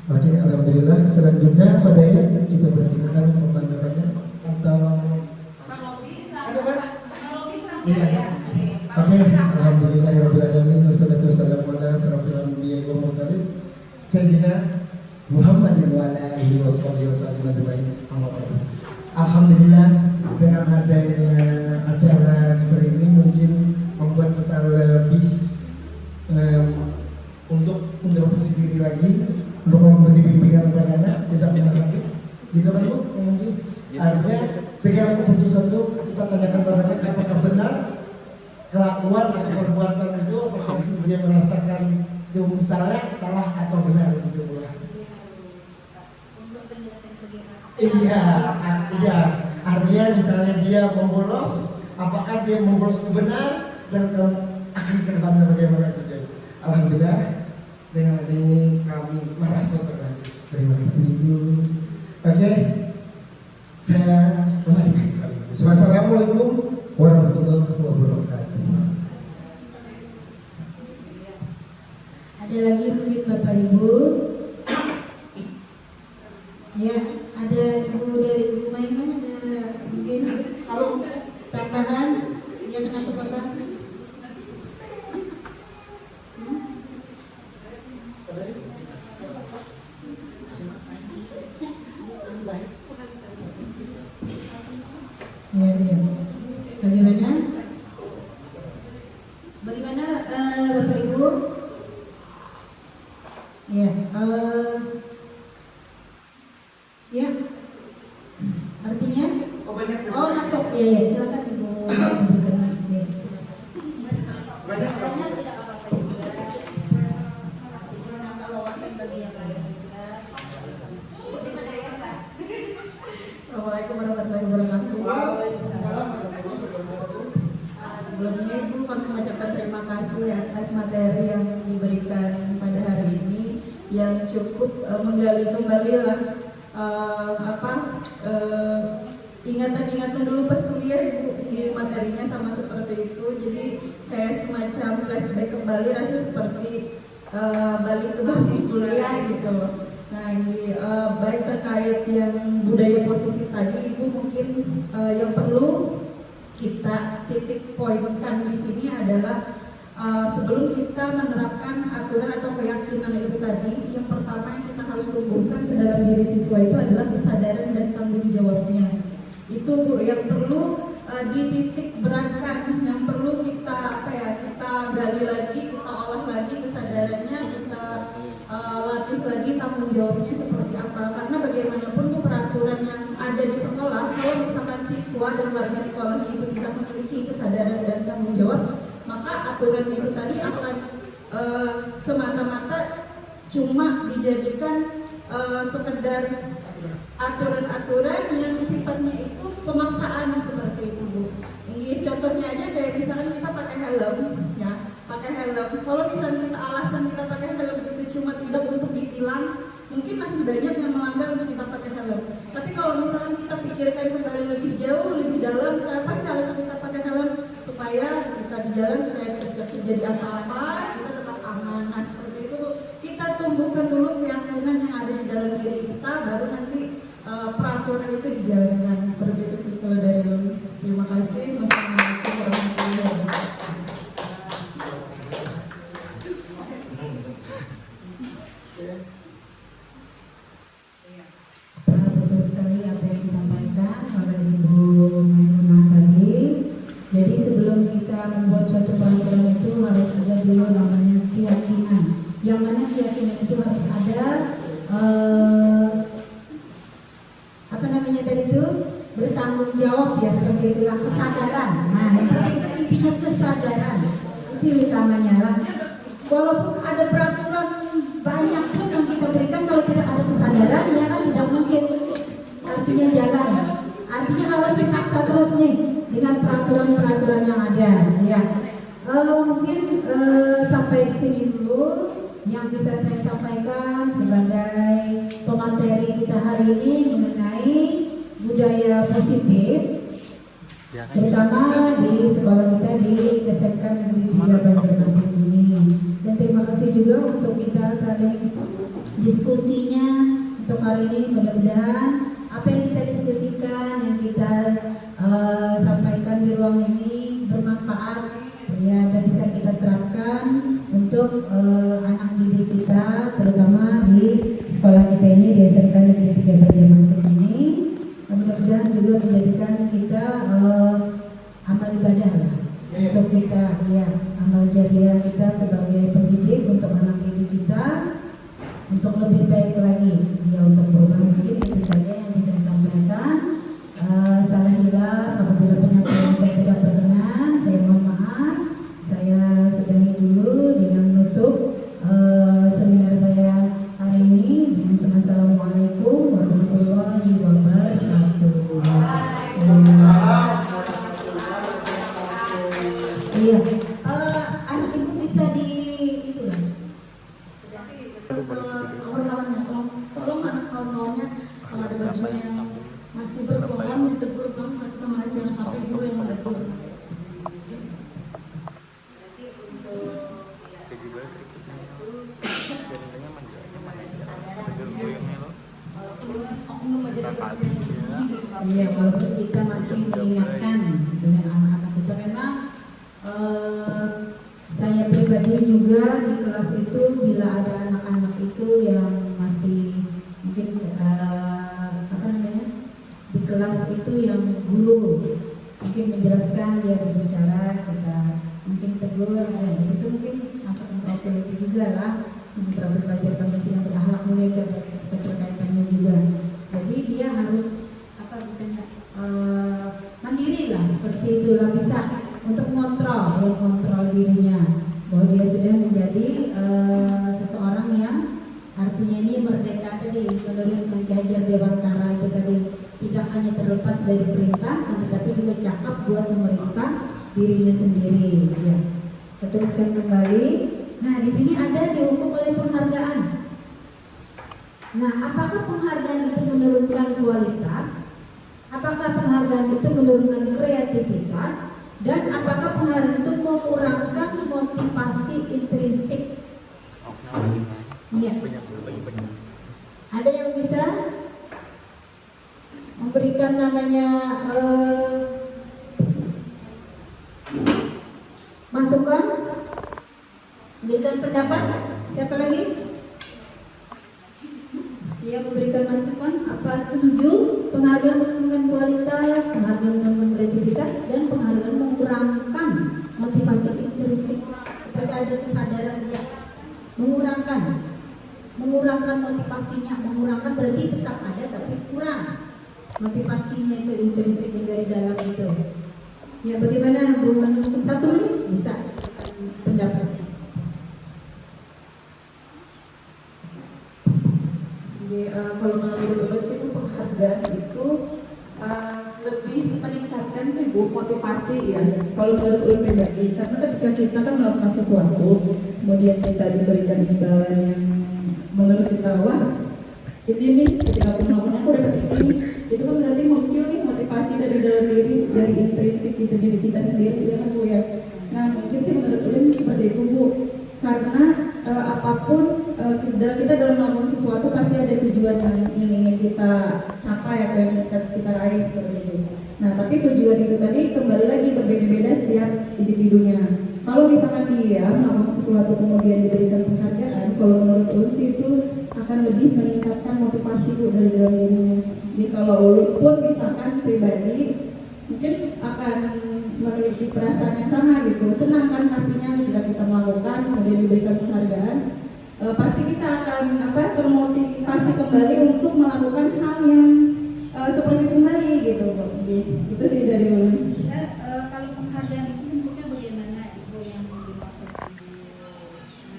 Oke, alhamdulillah. Selanjutnya pada kita persilakan untuk tanggapannya atau iya. Oke, alhamdulillah rabbil alamin wassalatu wassalamu ala asyrofil anbiya'i wal mursalin sayyidina Muhammadin wa ala alihi washabihi wasallam ajmain. Alhamdulillah, dengan adanya acara seperti ini mungkin membuat kita lebih untuk introspeksi diri lagi, untuk memberi bimbingan kepada anak, tidak menghakimi, gitu kan Bu? Mungkin artinya segala keputusan itu kita tanyakan kepada anak apakah benar kelakuan atau perbuatan itu, apakah dia merasakan itu misalnya salah atau benar gitu pula. Iya, artinya misalnya dia membolos, apakah dia membolos itu benar dan akan ke depannya bagaimana gitu. Alhamdulillah dengan ini kami merasa terbantu. Terima kasih Bu. Oke, saya kembalikan kali. Assalamualaikum warahmatullahi wabarakatuh. Ada lagi mungkin Bapak Ibu? Ya, ada Ibu dari Ibu Mainan, ada mungkin tambahan? Ya, kenapa Bapak? kasih atas materi yang diberikan pada hari ini yang cukup menggali kembali lah ingatan-ingatan dulu pas kuliah Ibu, di materinya sama seperti itu. Jadi kayak semacam flashback kembali, rasa seperti balik ke basis kuliah gitu. Nah ini baik terkait yang budaya positif tadi, Ibu mungkin yang perlu kita titik poinkan di sini adalah sebelum kita menerapkan aturan atau keyakinan itu tadi, yang pertama yang kita harus tumbuhkan ke dalam diri siswa itu adalah kesadaran dan tanggung jawabnya. Itu Bu yang perlu dititik beratkan, yang perlu kita kita gali lagi, kita olah lagi kesadarannya, kita latih lagi tanggung jawabnya seperti apa. Karena bagaimanapun Bu, peraturan yang ada di sekolah, kalau misalkan siswa dan warga sekolahnya itu tidak memiliki kesadaran dan tanggung jawab, maka aturan itu tadi akan semata-mata cuma dijadikan sekedar aturan-aturan yang sifatnya itu pemaksaan seperti itu Bu. Ini contohnya aja kayak misalkan kita pakai helm, ya pakai helm. Kalau misalkan kita alasan kita pakai helm itu cuma tidak untuk ditilang, mungkin masih banyak yang melanggar untuk kita pakai helm. Tapi kalau misalkan kita pikirkan kembali lebih jauh, lebih dalam, kenapa sih harus kita pakai helm? Supaya kita di jalan supaya tidak terjadi apa-apa, kita tetap aman. Nah seperti itu kita tumbuhkan dulu keyakinan yang ada di dalam diri kita, baru nanti peraturan itu dijalankan. Seperti itu sih kalau dari lo. Terima kasih. Assalamualaikum warahmatullahi wabarakatuh. Betul sekali apa yang disampaikan oleh Ibu Maimunah tadi. Jadi sebelum kita membuat suatu peraturan itu harus ada dulu namanya keyakinan. Yang mana keyakinan itu harus ada tadi itu bertanggung jawab, ya seperti itulah, kesadaran. Nah yang penting itu intinya kesadaran, itu utamanya lah. Walaupun ada peraturan banyak pun yang kita berikan, kalau tidak ada kesadaran ya kan tidak mungkin artinya jalan. Artinya harus dipaksa terus nih dengan peraturan-peraturan yang ada ya. Mungkin sampai di sini dulu yang bisa saya sampaikan sebagai pemateri kita hari ini mengenai budaya positif, terutama di sekolah kita di SMK Negeri 3 Banjarmasin ini. Dan terima kasih juga untuk kita saling diskusinya untuk hari ini. Mudah-mudahan apa yang kita diskusikan, yang kita sampaikan di ruang ini bermanfaat ya, dan bisa kita terapkan untuk anak didik kita, terutama di sekolah kita ini di SMK Negeri 3 Banjarmasin ini. Mudah-mudahan juga menjadikan kita amal ibadah lah untuk kita, ya amal jariah kita sebagai pendidik untuk anak didik kita untuk lebih baik lagi ya, untuk berubah. Mungkin itu saja yang bisa saya sampaikan. Salah hilaf apabila penyampaian saya tidak berkenan, saya mohon maaf. Saya sudahi dulu dengan menutup seminar saya hari ini dengan Assalamualaikum warahmatullahi wabarakatuh. Iya, anak ibu bisa di itu lah. Kawan-kawannya, tolong anak kawan-kawannya kalau ada baju yang masih berkolam ditegur bang satu sama lain, jangan sampai guru yang menegur. Iya, walaupun kita masih mengingatkan dengan anak-anak kita, memang saya pribadi juga di kelas itu bila ada anak-anak itu yang masih mungkin di kelas itu yang guru mungkin menjelaskan, dia berbicara, kita mungkin tegur, dan di situ mungkin masuk politik juga lah, beberapa belajar Pancasila berakhlak mulia keterkaitannya juga. Jadi dia harus mandiri lah, seperti itulah, bisa untuk mengontrol dirinya bahwa dia sudah menjadi seseorang yang artinya ini merdeka tadi, menurut Ki Hajar Dewantara itu tadi, tidak hanya terlepas dari perintah, tetapi juga cakap buat memerintah dirinya sendiri ya. Kita teruskan kembali. Nah, di sini ada dihukum oleh penghargaan. Nah, apakah penghargaan itu menurunkan kualitas? Apakah penghargaan itu menurunkan kreativitas? Dan apakah penghargaan itu mengurangi motivasi intrinsik? Iya. Ada yang bisa memberikan namanya masukan, memberikan pendapat? Siapa lagi? Dia memberikan masukan. Apa setuju? Penghargaan menurunkan kualitas, penghargaan menurunkan kreativitas, dan penghargaan mengurangi motivasi intrinsik. Seperti ada kesadaran dia mengurangkan motivasinya. Mengurangkan berarti tetap ada tapi kurang motivasinya itu intrinsik yang dari dalam itu. Ya, bagaimana hubungan? Mungkin 1 menit bisa pendapatnya. Kalau menurut Ulus itu penghargaan itu lebih meningkatkan sih Bu motivasi ya. Kalau menurut Ulus pribadi, karena ketika kita kan melakukan sesuatu, kemudian kita diberikan imbalan yang menurut kita wah ini nih ketika aku melakukannya aku dapat ini, itu kan berarti muncul nih motivasi dari dalam diri, dari intrinsik itu diri kita sendiri ya kan Bu ya. Nah mungkin sih menurut Ulus seperti itu Bu, karena apapun kita dalam melakukan sesuatu pasti ada tujuan yang ingin kita capai atau yang kita raih seperti itu. Nah tapi tujuan itu tadi kembali lagi berbeda-beda setiap individunya. Kalau misalkan dia melakukan sesuatu kemudian diberikan penghargaan, kalau menurut Ulun sih itu akan lebih meningkatkan motivasi Bu dari dalam dirinya. Jadi kalau Ulun pun misalkan pribadi mungkin akan memiliki perasaan yang sama gitu, senang kan pastinya ketika kita melakukan kemudian diberikan penghargaan, pasti kita akan termotivasi kembali untuk melakukan hal yang seperti kembali gitu Bu. Itu sih dari Ulun. Kalau penghargaan itu bentuknya bagaimana Ibu yang dimaksud?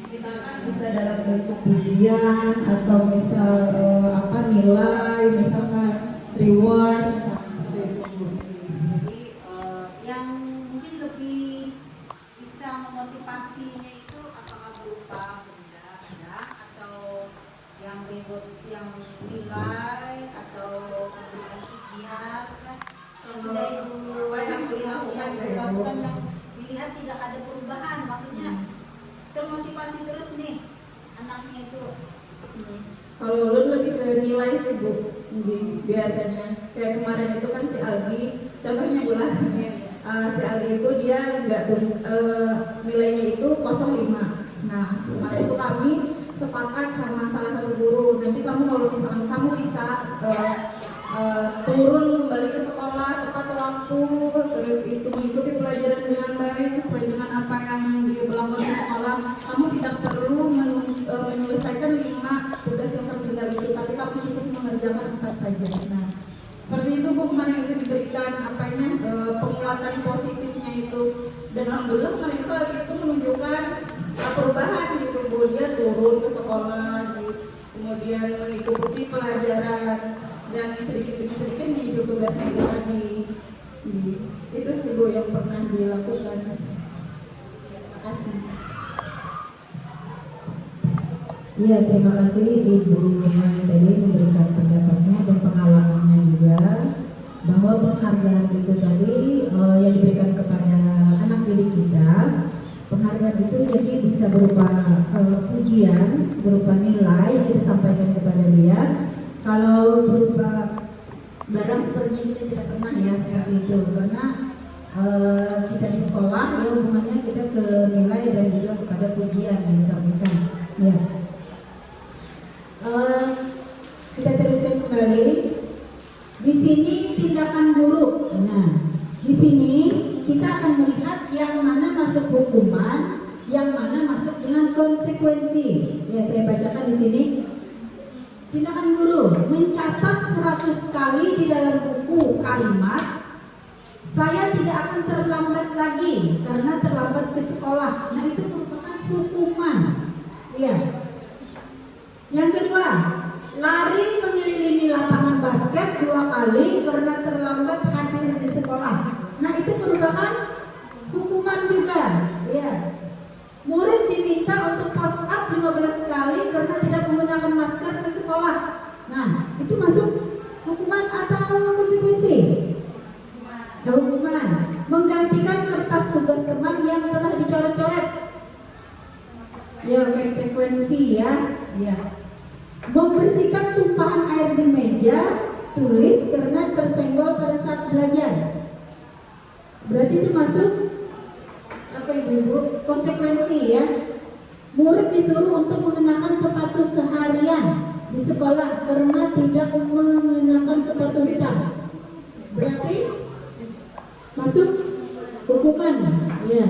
Misalkan bisa dalam bentuk pujian atau misal nilai, misalkan reward. Yang mungkin lebih bisa memotivasinya itu apakah berupa benda atau yang reward, yang nilai atau memberikan pujian kan? Sudah Ibu yang dilakukan yang dilihat tidak ada perubahan, maksudnya termotivasi terus nih anaknya itu. Kalau Ulun lebih ke nilai sih Bu, biasanya kayak kemarin itu kan si Aldi, contohnya Bu lah, si Aldi itu dia nggak nilainya itu 0,5. Nah kemarin itu kami sepakat sama salah satu guru, nanti kamu kalau misalkan kamu bisa turun kembali ke sekolah tepat waktu, terus itu mengikuti pelajaran dengan baik sesuai dengan apa yang dilakukan di sekolah. Kamu tidak perlu menyelesaikan 5 tugas yang tertinggal itu, tapi kamu cukup mengerjakan 4 saja. Nah, seperti itu Bu, kemarin itu diberikan penguatan positifnya itu, dan alhamdulillah kemarin itu menunjukkan perubahan gitu Bu, dia turun ke sekolah, kemudian mengikuti pelajaran dan sedikit demi sedikit nih tugasnya itu tadi. Itu sih Bu yang pernah dilakukan. Terima kasih. Iya, terima kasih Ibu yang tadi memberikan pendapatnya dan pengalamannya juga, bahwa penghargaan itu tadi yang diberikan kepada anak didik kita, penghargaan itu jadi bisa berupa pujian, berupa nilai kita sampaikan kepada dia. Kalau berupa barang sepertinya kita tidak pernah ya seperti itu, karena kita di sekolah ya hubungannya kita ke nilai dan juga kepada pujian yang disampaikan. Ya. Kita teruskan kembali. Di sini tindakan guru. Nah, di sini kita akan melihat yang mana masuk hukuman, yang mana masuk dengan konsekuensi. Ya, saya bacakan di sini. Tindakan guru mencatat 100 kali di dalam buku kalimat, saya tidak akan terlambat lagi karena terlambat ke sekolah. Nah, itu merupakan hukuman. Ya. Yang kedua, lari mengelilingi lapangan basket 2 kali karena terlambat hadir di sekolah. Nah, itu merupakan hukuman juga. Ya. konsekuensi ya. Membersihkan tumpahan air di meja tulis karena tersenggol pada saat belajar. Berarti itu masuk apa ibu-ibu? Konsekuensi ya. Murid disuruh untuk mengenakan sepatu seharian di sekolah karena tidak mengenakan sepatu hitam. Berarti masuk hukuman ya.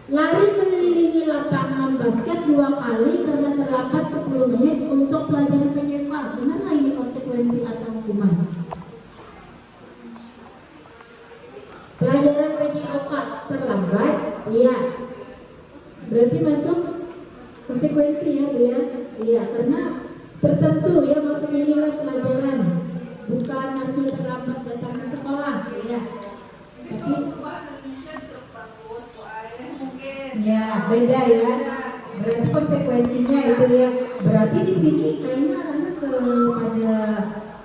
Lari mengelilingi lapangan basket 2 kali karena terlambat 10 menit untuk pelajaran PJK. Gimana ini konsekuensi atau hukuman? Pelajaran PJK terlambat, iya. Berarti masuk konsekuensi ya Bu ya. Iya, karena tertentu ya, maksudnya nilai pelajaran. Bukan artinya terlambat datang ke sekolah, ya. Tapi ya beda ya. Berarti konsekuensinya itu ya. Berarti di sini kayaknya anak kepada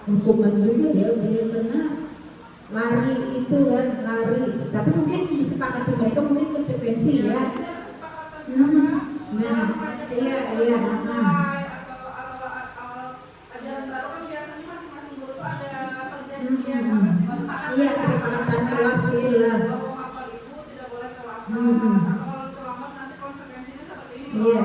hukuman juga ya, dia karena lari itu kan, lari. Tapi mungkin disepakati mereka mungkin konsekuensi ya. Nah, iya. Iya, kesepakatan kelas itulah. Iya.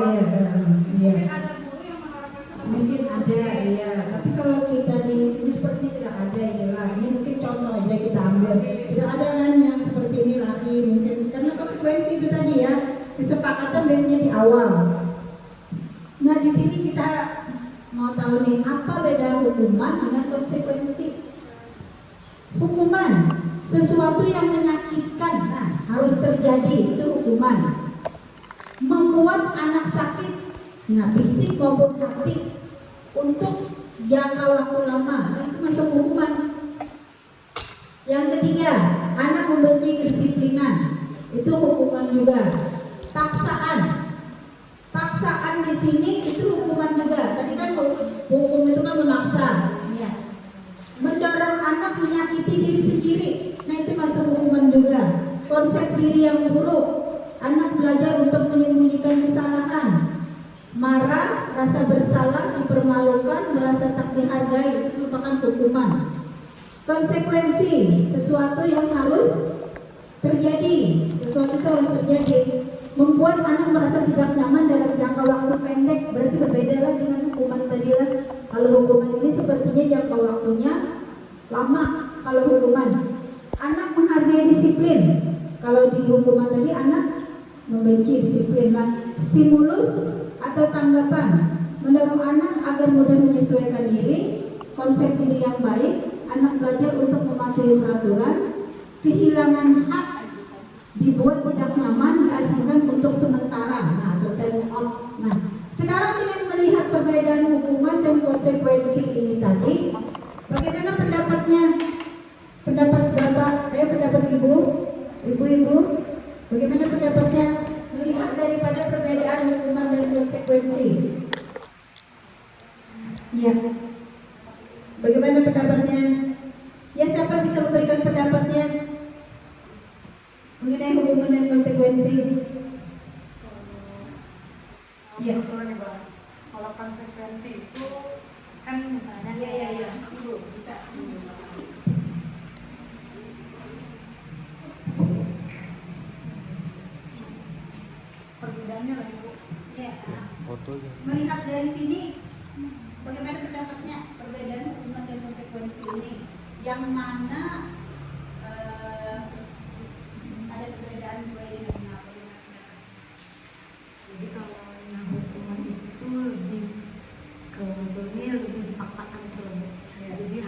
Mungkin ada, ya. Tapi kalau kita di sini seperti tidak ada inilah. Ini mungkin contoh aja kita ambil. Tidak ada kan yang seperti ini lagi mungkin karena konsekuensi itu tadi ya. Kesepakatan biasanya di awal. Nah di sini kita mau tahu nih apa beda hukuman dengan konsekuensi. Hukuman sesuatu yang menyakitkan, nah harus terjadi itu hukuman. Membuat anak sakit, nah fisik maupun hati untuk jangka waktu lama, nah, itu masuk hukuman. Yang ketiga, anak membenci kedisiplinan, itu hukuman juga. Paksaan di sini itu hukuman juga. Tadi kan hukum itu kan memaksa, ya. Mendorong anak menyakiti diri sendiri, nah itu masuk hukuman juga. Konsep diri yang buruk, anak belajar untuk menyembunyikan kesalahan. Marah, rasa bersalah, dipermalukan, merasa tak dihargai, itu merupakan hukuman. Konsekuensi, sesuatu yang harus terjadi, sesuatu itu harus terjadi. Membuat anak merasa tidak nyaman dalam jangka waktu pendek, berarti berbeda lah dengan hukuman tadi lah. Kalau hukuman ini sepertinya jangka waktunya lama. Kalau hukuman, anak menghargai disiplin. Kalau di hukuman tadi anak membenci disiplin lah. Stimulus atau tanggapan, mendorong anak agar mudah menyesuaikan diri. Konsep diri yang baik, anak belajar untuk mematuhi peraturan. Kehilangan hak, dibuat tidak nyaman, diasingkan untuk sementara, nah atau time out. Nah, sekarang dengan melihat perbedaan hukuman dan konsekuensi ini tadi, bagaimana pendapatnya? Pendapat Bapak, pendapat Ibu, bagaimana pendapatnya melihat daripada perbedaan hukuman dan konsekuensi? Ya, bagaimana pendapatnya? Ya, siapa bisa memberikan pendapatnya mengenai hukuman dan konsekuensi? Ya. Kalau konsekuensi itu kan misalnya Ibu bisa perbedaannya lah Ibu. Ya. Foto aja. Melihat dari sini, bagaimana pendapatnya perbedaan hukuman dan konsekuensi ini? Yang mana ada perbedaan mulai dengan apa? Jadi kalau yang hukuman itu tuh lebih lebih dipaksakan ke jadi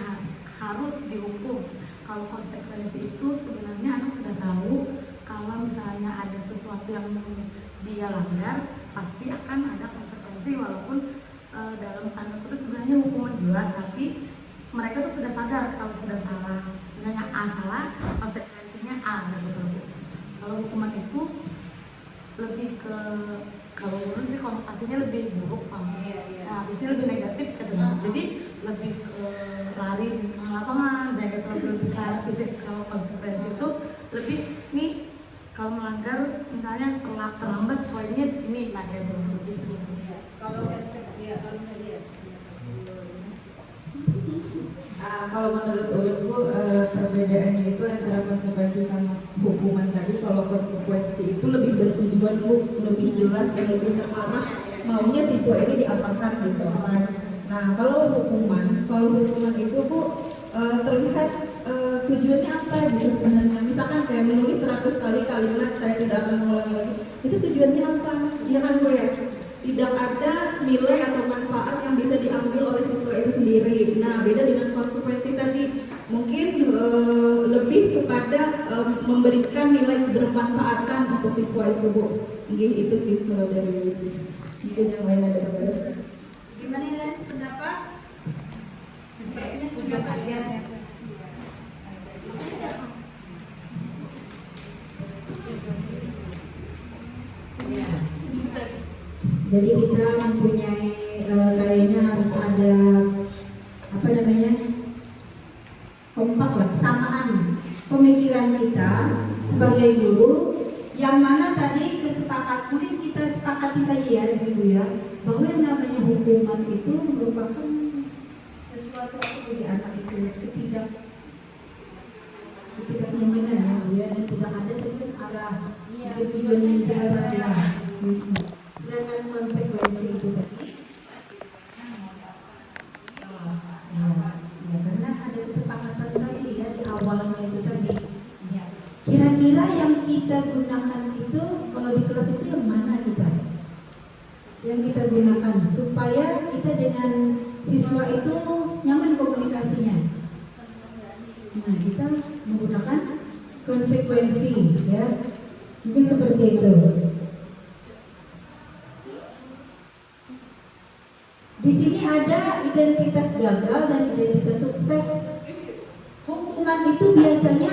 harus dihukum. Kalau konsekuensi itu sebenarnya anak sudah tahu kalau misalnya ada sesuatu yang dia langgar pasti akan ada konsekuensi walaupun dalam tanda kutip sebenarnya hukuman juga, tapi mereka tuh sudah sadar kalau sudah salah. Sebenarnya A salah, konsekuensinya A gitu. Kalau hukuman itu lebih ke kalau menurut sih konotasinya lebih buruk Pak. Nah, biasanya lebih negatif katanya. Jadi lebih ke lari di lapangan, saya kata lebih ke arah fisik. Kalau konsekuensi itu lebih nih kalau melanggar misalnya terlambat poinnya ini lah ya lebih gitu. kalau menurut ulunku perbedaannya itu antara konsekuensi sama hukuman tadi. Kalau konsekuensi itu lebih bertujuan Bu, lebih jelas dan lebih terarah maunya siswa ini diapakan gitu kan. Nah kalau hukuman itu Bu terlihat tujuannya apa gitu sebenarnya. Misalkan kayak menulis 100 kali kalimat saya tidak akan mengulangi lagi. Itu tujuannya apa? Ya kan Bu ya? Tidak ada nilai atau manfaat yang bisa diambil oleh siswa itu sendiri. Nah, beda dengan konsekuensi tadi, mungkin lebih kepada memberikan nilai kebermanfaatan untuk siswa itu Bu. Itu sih kalau dari mungkin yang lain ada tambahan. Gimana yang lain sependapat? Sepertinya sependapat ya. Jadi kita mempunyai kayaknya harus ada apa namanya kompak lah, kesamaan pemikiran kita sebagai guru, yang mana tadi mungkin kita sepakati saja ya Ibu ya, bahwa yang namanya hukuman itu merupakan sesuatu bagi anak itu ketidaknyamanan ya, dan tidak ada arah tujuan yang jelas ya. Sedangkan konsekuensi itu tadi ya, karena ada kesepakatan tadi ya di awalnya itu tadi ya. Kira-kira yang kita gunakan itu kalau di kelas itu yang mana yang kita gunakan supaya kita dengan siswa itu nyaman komunikasinya. Nah, kita menggunakan konsekuensi ya, mungkin seperti itu. Di sini ada identitas gagal dan identitas sukses. Hukuman itu biasanya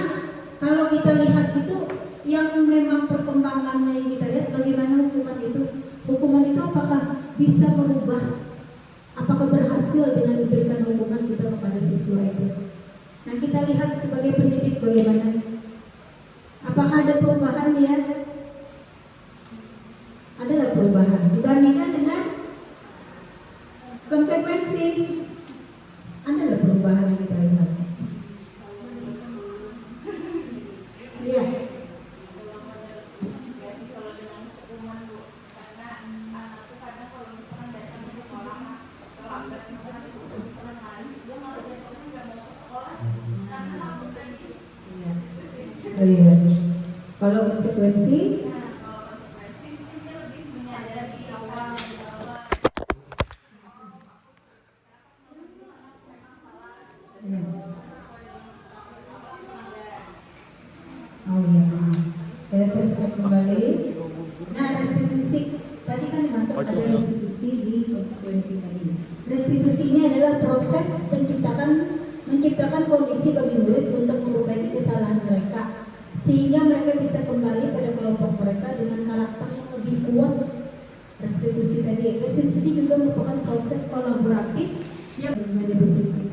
kalau kita lihat itu yang memang perkembangannya yang kita lihat bagaimana hukuman itu. Hukuman itu apakah bisa merubah, apakah berhasil dengan diberikan hukuman kita kepada siswa itu. Nah, kita lihat sebagai pendidik bagaimana. Apakah ada perubahan ya? Adalah perubahan dibandingkan dengan konsekuensi, adalah perubahan yang kita lihat. Iya. Oh iya. Kalau konsekuensi oh iya, terus kembali. Nah, restitusi tadi kan masuk ada restitusi di konsekuensi tadi. Restitusi ini adalah proses menciptakan kondisi bagi murid untuk memperbaiki kesalahan mereka sehingga mereka bisa kembali pada kelompok mereka dengan karakter yang lebih kuat. Restitusi tadi, restitusi juga merupakan proses kolaboratif yang berbeda-beda.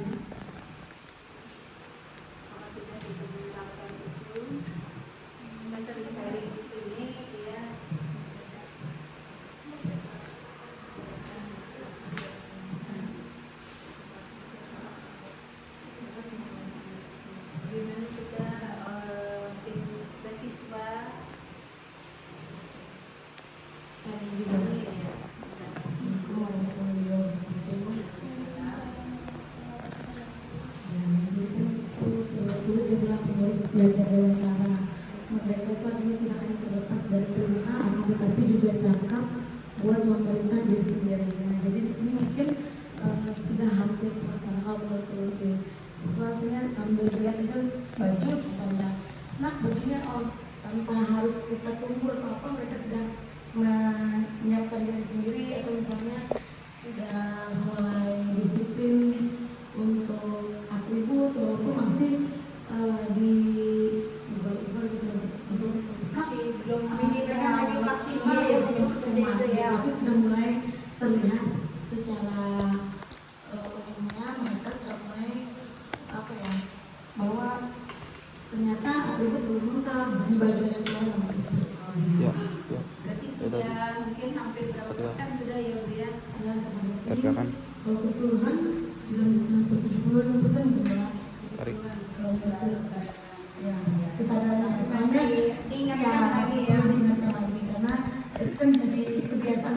Belajar dengan cara mereka itu adalah tidak hanya terlepas dari perintah, tetapi juga cakap buat memerintah diri sendiri. Nah, jadi di sini mungkin sudah hampir terlaksana kalau menurut siswanya sambil lihat itu baju contohnya, nah bajunya tanpa harus kita tunggu atau apa, mereka sudah menyiapkan diri sendiri atau misalnya sudah mulai disiplin untuk atribut walaupun masih di masih belum lagi maksimal ya, mungkin seperti itu ya, tapi sudah mulai terlihat secara umumnya mereka sudah mulai apa ya, bahwa ternyata atribut belum lengkap, hanya baju dan celana. Ya. Berarti sudah mungkin hampir berapa persen sudah ya Bu ya? Terus kan? Kalau keseluruhan sudah 70% mungkin ya. wabarakatuh.